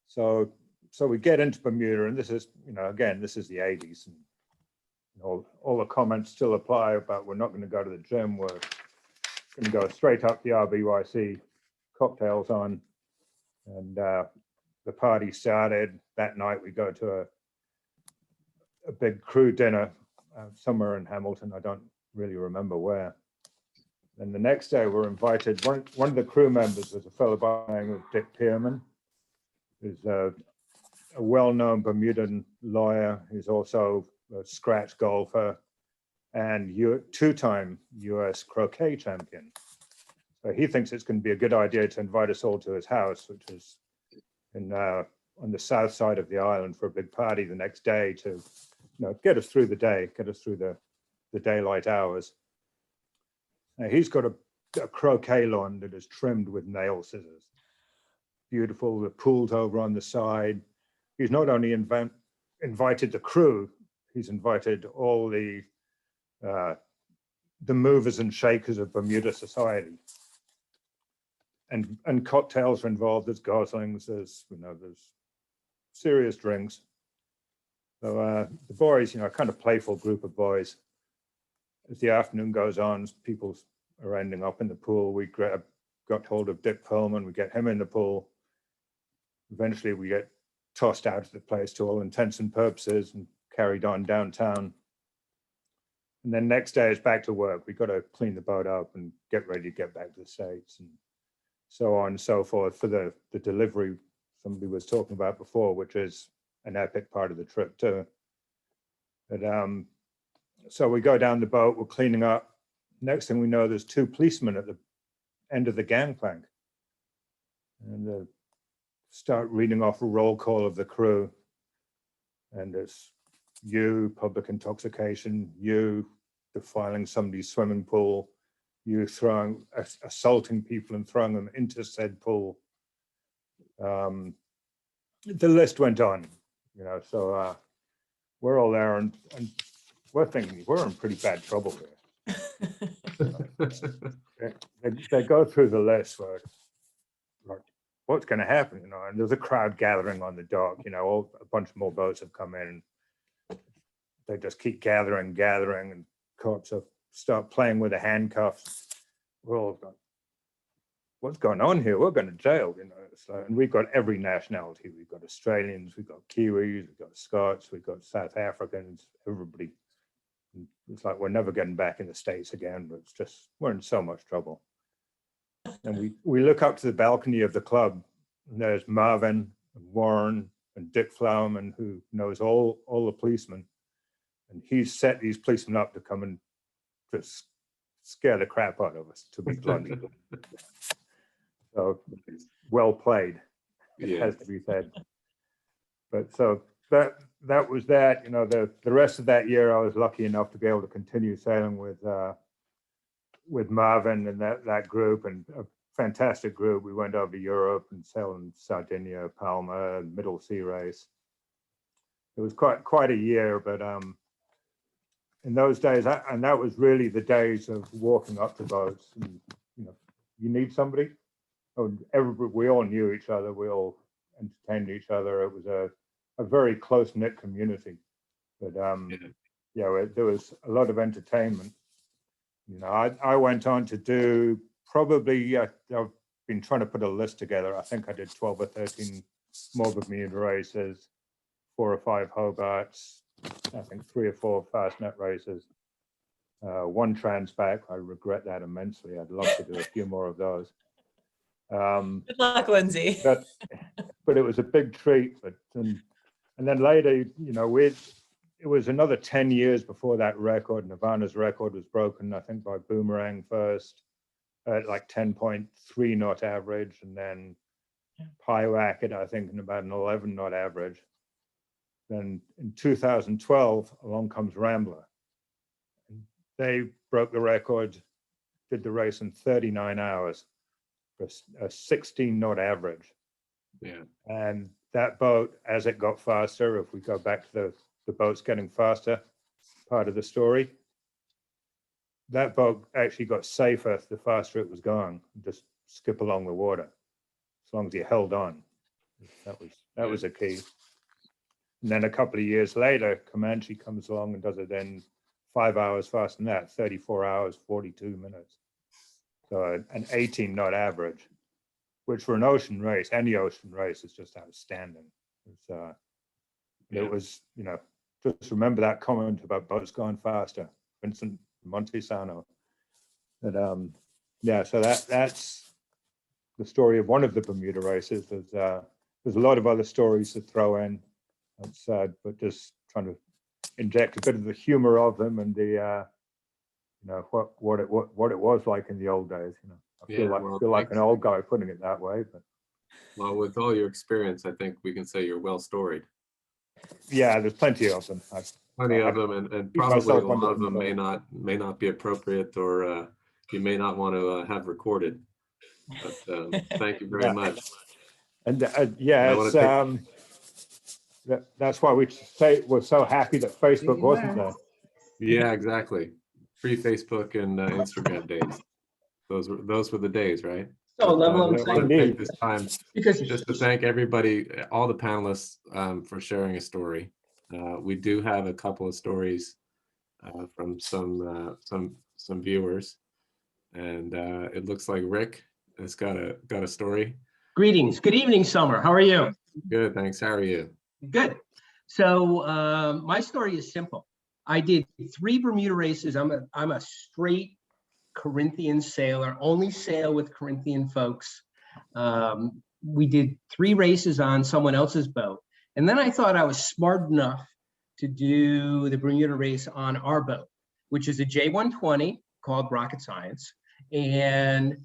Speaker 7: So we get into Bermuda, and this is, again, this is the 80s. And, all the comments still apply about we're not going to go to the gym. We're going to go straight up the RBYC, cocktails on, and the party started. That night we go to a big crew dinner somewhere in Hamilton. I don't really remember where. And the next day we're invited. One of the crew members was a fellow by the name of Dick Pearman, who's a well-known Bermudan lawyer. He's also a scratch golfer and two-time US croquet champion. So he thinks it's going to be a good idea to invite us all to his house, which is on the south side of the island, for a big party the next day to get us through the day, get us through the daylight hours. Now, he's got a croquet lawn that is trimmed with nail scissors. Beautiful, the pool's over on the side. He's not only invited the crew, he's invited all the movers and shakers of Bermuda society. And cocktails are involved. There's Goslings, there's serious drinks. So the boys, kind of playful group of boys. As the afternoon goes on, people are ending up in the pool. We got hold of Dick Pearlman, we get him in the pool. Eventually we get tossed out of the place to all intents and purposes and carried on downtown. And then next day it's back to work. We got to clean the boat up and get ready to get back to the States, and so on and so forth for the delivery somebody was talking about before, which is an epic part of the trip too. But so we go down the boat, we're cleaning up. Next thing we know, there's 2 policemen at the end of the gangplank. And start reading off a roll call of the crew. And it's you, public intoxication, you defiling somebody's swimming pool, you assaulting people and throwing them into said pool. The list went on, so we're all there and we're thinking we're in pretty bad trouble here. They go through the list where, like, what's going to happen, and there's a crowd gathering on the dock, a bunch more boats have come in. They just keep gathering, and cops start playing with the handcuffs. We're all going, what's going on here? We're going to jail, and we've got every nationality. We've got Australians, we've got Kiwis, we've got Scots, we've got South Africans, everybody. It's like we're never getting back in the States again, but it's just, we're in so much trouble. And we look up to the balcony of the club, and there's Marvin and Warren and Dick Flowerman, who knows all the policemen. And he's set these policemen up to come and just scare the crap out of us, to be blunt. So well played, it has to be said. But so that was that. You know, the rest of that year, I was lucky enough to be able to continue sailing with Marvin and that group, and a fantastic group. We went over to Europe and sailed in Sardinia, Palma, Middle Sea Race. It was quite a year, but in those days, and that was really the days of walking up to boats. And, you know, you need somebody. We all knew each other. We all entertained each other. It was a very close-knit community. But yeah, there was a lot of entertainment. You know, I went on to do probably, I've been trying to put a list together. I think I did 12 or 13 more Bermuda races, 4 or 5 Hobarts, I think 3 or 4 Fastnet races, 1 Transpac. I regret that immensely. I'd love to do a few more of those.
Speaker 3: Good luck, Lindsay.
Speaker 7: But it was a big treat. And then later, you know, it was another 10 years before that record. Nirvana's record was broken, I think, by Boomerang first at like 10.3 knot average, and then Pywak at, I think, in about an 11 knot average. Then in 2012, along comes Rambler. They broke the record, did the race in 39 hours for a 16 knot average.
Speaker 1: Yeah.
Speaker 7: And that boat, as it got faster, if we go back to the boats getting faster part of the story, that boat actually got safer the faster it was going. Just skip along the water, as long as you held on. That was a key. And then a couple of years later, Comanche comes along and does it in 5 hours faster than that, 34 hours, 42 minutes. So an 18 knot average, which for an ocean race, any ocean race, is just outstanding. It was, you know, just remember that comment about boats going faster, Vincent Montesano. But yeah, so that's the story of one of the Bermuda races. There's a lot of other stories to throw in. That's sad, but just trying to inject a bit of the humor of them and the you know, what it was like in the old days. You know, I feel like an old guy putting it that way, but
Speaker 1: Well, with all your experience, I think we can say you're well storied.
Speaker 7: yeah, there's plenty of them.
Speaker 1: Plenty of them, and probably a lot of them may not be appropriate, or you may not want to have recorded. But thank you very much.
Speaker 7: And yeah, it's that's why we're so happy that Facebook wasn't there.
Speaker 1: Yeah, exactly. Free Facebook and Instagram days. Those were the days, right?
Speaker 8: So a level
Speaker 1: I
Speaker 8: of
Speaker 1: want to
Speaker 8: excitement
Speaker 1: take this time
Speaker 8: because
Speaker 1: just to thank everybody, all the panelists, for sharing a story. We do have a couple of stories from some viewers, and it looks like Rick has got a story.
Speaker 8: greetings. Good evening, Summer. How are you?
Speaker 1: Good, thanks. How are you?
Speaker 8: Good. So my story is simple. I did 3 Bermuda races. I'm a straight Corinthian sailor, only sail with Corinthian folks. We did 3 races on someone else's boat. And then I thought I was smart enough to do the Bermuda race on our boat, which is a J120 called Rocket Science. And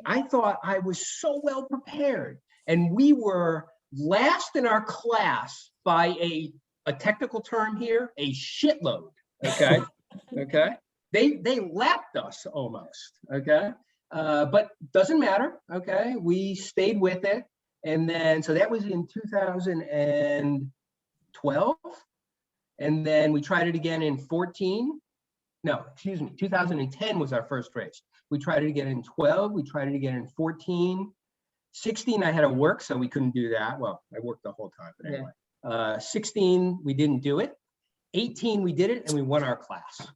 Speaker 8: I thought I was so well prepared. And we were last in our class by a technical term here, a shitload, okay? Okay. They lapped us almost, okay? But doesn't matter, okay? We stayed with it. And then, so that was in 2012. And then we tried it again in 2010 was our first race. We tried it again in 12, we tried it again in 14. 16, I had to work, so we couldn't do that. Well, I worked the whole time, but anyway. 16, we didn't do it. 18, we did it, and we won our class.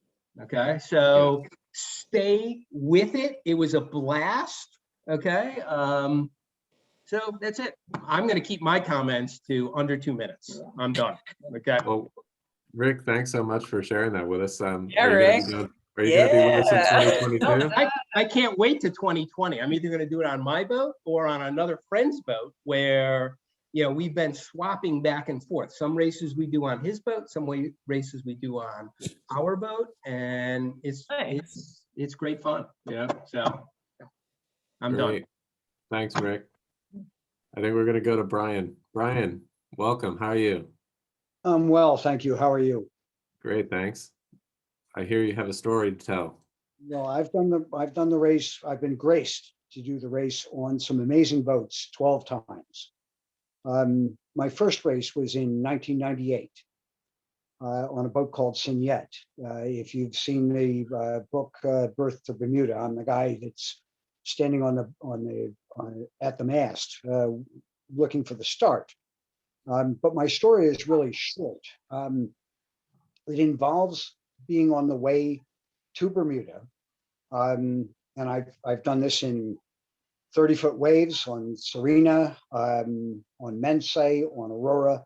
Speaker 8: Okay, so stay with it. It was a blast. Okay, so that's it. I'm going to keep my comments to under 2 minutes. I'm done. Okay.
Speaker 1: Well, Rick, thanks so much for sharing that with us.
Speaker 3: Yeah, Rick.
Speaker 1: Are you going to be with us in 2022?
Speaker 8: No, I can't wait to 2020. I'm either going to do it on my boat or on another friend's boat where, you know, we've been swapping back and forth. Some races we do on his boat, some races we do on our boat, and it's great fun. Yeah, so I'm done.
Speaker 1: Thanks, Rick. I think we're going to go to Brian. Brian, welcome. How are you?
Speaker 9: Well, thank you. How are you?
Speaker 1: Great, thanks. I hear you have a story to tell.
Speaker 9: Well, I've done the race. I've been graced to do the race on some amazing boats 12 times. My first race was in 1998 on a boat called Signette. If you've seen the book Birth to Bermuda, I'm the guy that's standing at the mast looking for the start. But my story is really short. It involves being on the way to Bermuda. And I've done this in 30-foot waves on Serena, on Mense, on Aurora.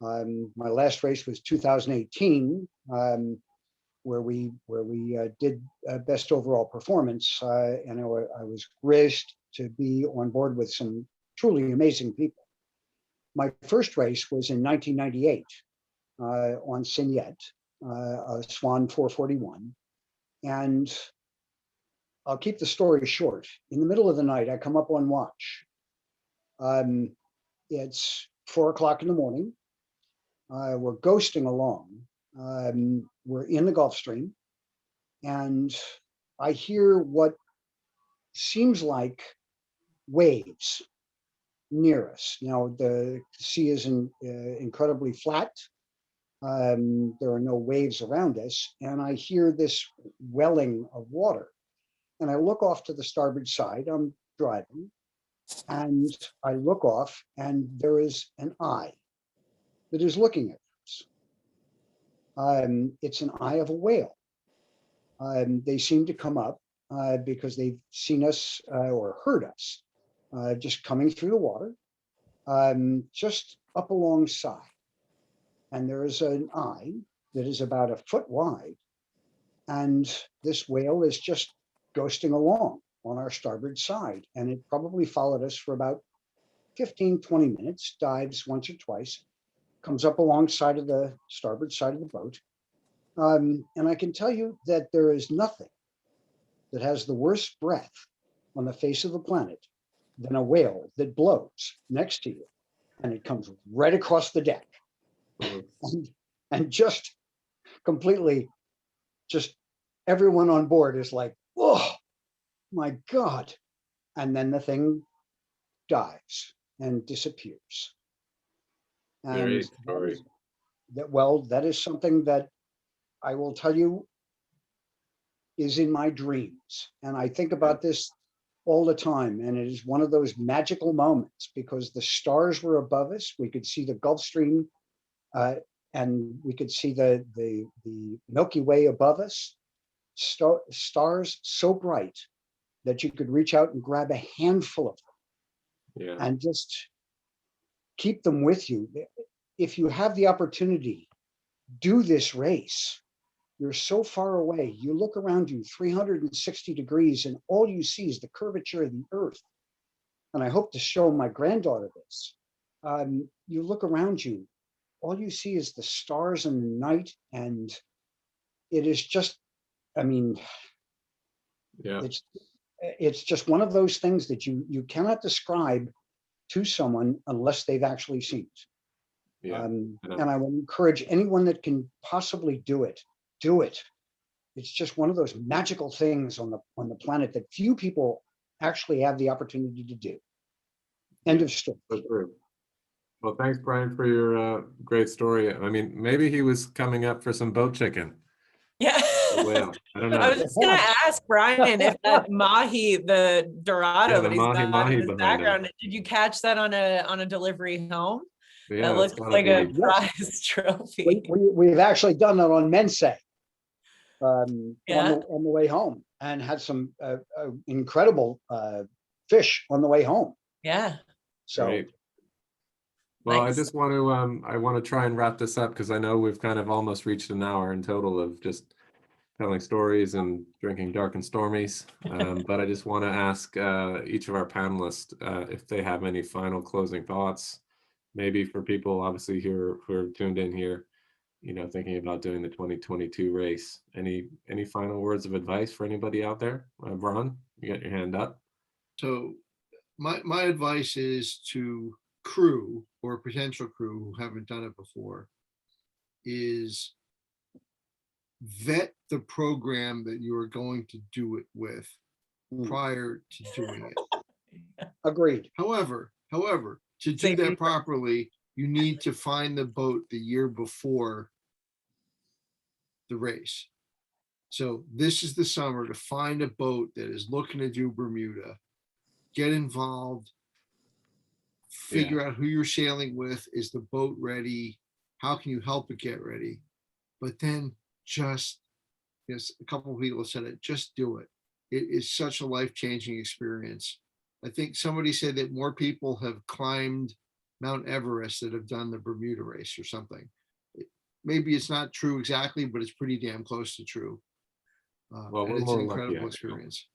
Speaker 9: My last race was 2018, where we did best overall performance, and I was graced to be on board with some truly amazing people. My first race was in 1998 on Signette, a Swan 441, and I'll keep the story short. In the middle of the night, I come up on watch. It's 4 o'clock in the morning. We're ghosting along. We're in the Gulf Stream, and I hear what seems like waves near us. Now, the sea is incredibly flat. There are no waves around us, and I hear this welling of water. And I look off to the starboard side. I'm driving, and I look off, and there is an eye that is looking at us. It's an eye of a whale. They seem to come up because they've seen us or heard us just coming through the water, just up alongside. And there is an eye that is about a foot wide, and this whale is just ghosting along on our starboard side. And it probably followed us for about 15, 20 minutes, dives once or twice, comes up alongside of the starboard side of the boat. And I can tell you that there is nothing that has the worst breath on the face of the planet than a whale that blows next to you, and it comes right across the deck. And just completely, just everyone on board is like, oh my God. And then the thing dives and disappears. And that is something that I will tell you is in my dreams. And I think about this all the time. And it is one of those magical moments because the stars were above us. We could see the Gulf Stream and we could see the Milky Way above us. Stars so bright that you could reach out and grab a handful of them and just keep them with you. If you have the opportunity, do this race. You're so far away. You look around you 360 degrees and all you see is the curvature of the earth. And I hope to show my granddaughter this. You look around you, all you see is the stars in the night. And it is just, I mean, it's just one of those things that you cannot describe to someone unless they've actually seen it. And I would encourage anyone that can possibly do it. It's just one of those magical things on the planet that few people actually have the opportunity to do. End of story.
Speaker 1: Well, thanks, Brian, for your great story. I mean, maybe he was coming up for some boat chicken.
Speaker 3: Yeah.
Speaker 1: Well, I don't know.
Speaker 3: I was just gonna ask Brian if that mahi, the Dorado that he's got in his background, did you catch that on a delivery home?
Speaker 1: Yeah,
Speaker 3: that looks like a prize trophy.
Speaker 9: We've actually done that on Mense on the way home, and had some incredible fish on the way home.
Speaker 3: Yeah.
Speaker 9: So.
Speaker 1: Great. Well, nice. I just want to try and wrap this up because I know we've kind of almost reached an hour in total of just telling stories and drinking Dark and Stormies. But I just want to ask each of our panelists if they have any final closing thoughts, maybe for people obviously who are tuned in here, thinking about doing the 2022 race. Any final words of advice for anybody out there? Ron, you got your hand up.
Speaker 6: So my advice is to crew or potential crew who haven't done it before, is vet the program that you are going to do it with
Speaker 9: Mm.
Speaker 6: prior to doing it.
Speaker 9: Agreed.
Speaker 6: However, to do
Speaker 3: Safety
Speaker 6: that
Speaker 3: first.
Speaker 6: properly, you need to find the boat the year before the race. So this is the summer to find a boat that is looking to do Bermuda, get involved, figure out who you're sailing with. Is the boat ready? How can you help it get ready? But then just, yes, a couple of people have said it, just do it. It is such a life-changing experience. I think somebody said that more people have climbed Mount Everest that have done the Bermuda race or something. Maybe it's not true exactly, but it's pretty damn close to true.
Speaker 1: Well,
Speaker 6: And
Speaker 1: we're
Speaker 6: it's an
Speaker 1: more lucky, I
Speaker 6: incredible
Speaker 1: feel.
Speaker 6: experience.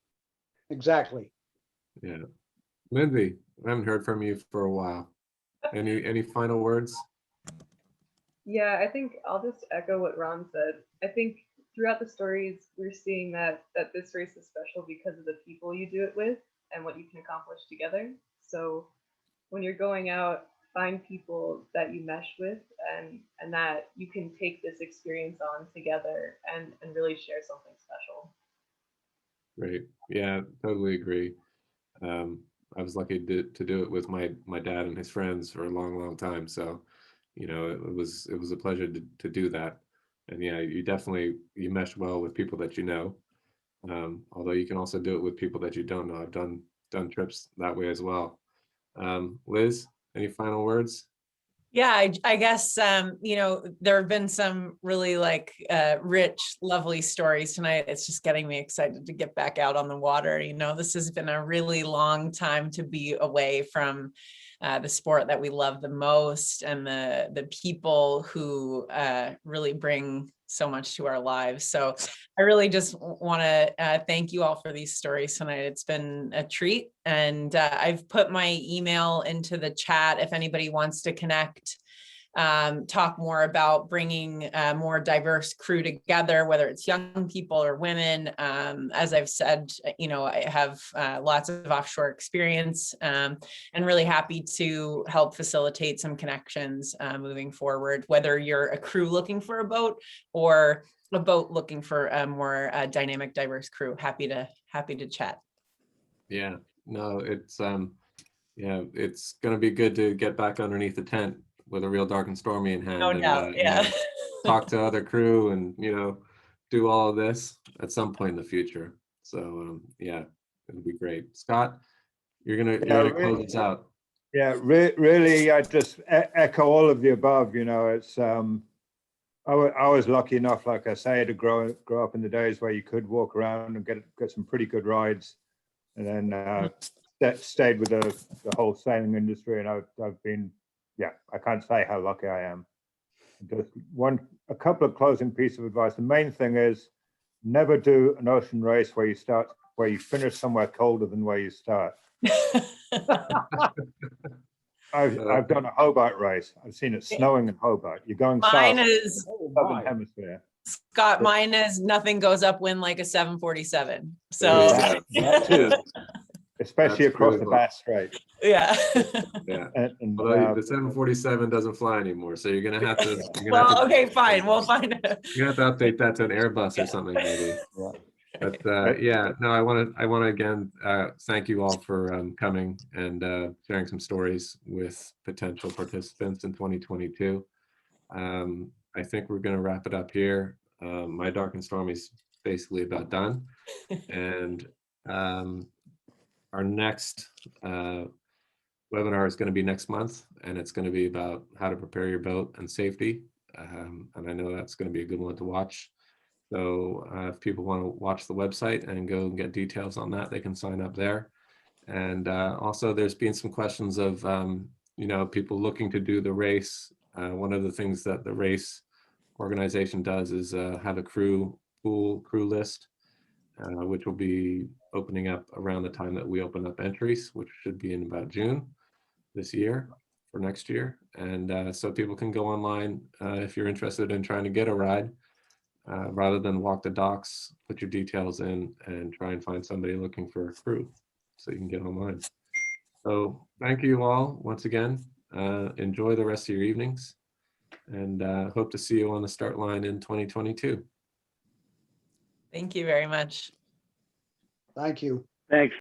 Speaker 9: Exactly.
Speaker 1: Yeah. Lindsay, I haven't heard from you for a while. Any final words?
Speaker 4: Yeah, I think I'll just echo what Ron said. I think throughout the stories, we're seeing that this race is special because of the people you do it with and what you can accomplish together. So when you're going out, find people that you mesh with and that you can take this experience on together and really share something special.
Speaker 1: Great. Yeah, totally agree. I was lucky to do it with my dad and his friends for a long time. So, you know, it was a pleasure to do that. And yeah, you mesh well with people that you know. Although you can also do it with people that you don't know. I've done trips that way as well. Liz, any final words?
Speaker 3: Yeah, I guess, you know, there have been some really like rich, lovely stories tonight. It's just getting me excited to get back out on the water. You know, this has been a really long time to be away from the sport that we love the most and the people who really bring so much to our lives. So I really just want to thank you all for these stories tonight. It's been a treat. And I've put my email into the chat if anybody wants to connect, talk more about bringing a more diverse crew together, whether it's young people or women. As I've said, you know, I have lots of offshore experience and really happy to help facilitate some connections moving forward, whether you're a crew looking for a boat or a boat looking for a more dynamic, diverse crew. Happy to chat.
Speaker 1: Yeah, no, it's going to be good to get back underneath the tent with a real Dark and Stormy in hand.
Speaker 3: No
Speaker 1: and,
Speaker 3: doubt,
Speaker 1: you
Speaker 3: yeah.
Speaker 1: know, talk to other crew and, you know, do all of this at some point in the future. So yeah, it'll be great. Scott, you're gonna close us out.
Speaker 7: Yeah, really, I just echo all of the above. You know, it's I was lucky enough, like I say, to grow up in the days where you could walk around and get some pretty good rides, and then stayed with the whole sailing industry, and I've been, yeah, I can't say how lucky I am. Just a couple of closing pieces of advice. The main thing is never do an ocean race where you finish somewhere colder than where you start. I've done a Hobart race. I've seen it snowing in Hobart. You're going
Speaker 3: Mine
Speaker 7: south,
Speaker 3: is
Speaker 7: southern hemisphere.
Speaker 3: Scott. Mine is nothing goes upwind like a 747. So
Speaker 7: That too, especially
Speaker 1: That's
Speaker 7: across the
Speaker 1: critical.
Speaker 7: Bass Strait.
Speaker 3: yeah.
Speaker 1: Yeah.
Speaker 7: And,
Speaker 1: Although the 747 doesn't fly anymore, so you're gonna have to.
Speaker 3: Well, okay, fine. We'll find it.
Speaker 1: You're gonna have to update that to an Airbus or something, maybe. But yeah, no, I want to again thank you all for coming and sharing some stories with potential participants in 2022. I think we're going to wrap it up here. My Dark and Stormy is basically about done, and our next webinar is going to be next month, and it's going to be about how to prepare your boat and safety. And I know that's going to be a good one to watch. So if people want to watch the website and go and get details on that, they can sign up there. And also there's been some questions of, you know, people looking to do the race. One of the things that the race organization does is have a crew list, which will be opening up around the time that we open up entries, which should be in about June this year for next year. And so people can go online if you're interested in trying to get a ride. Rather than walk the docks, put your details in and try and find somebody looking for a crew so you can get online. So thank you all once again. Enjoy the rest of your evenings. and hope to see you on the start line in 2022.
Speaker 3: Thank you very much.
Speaker 9: Thank you.
Speaker 10: Thanks.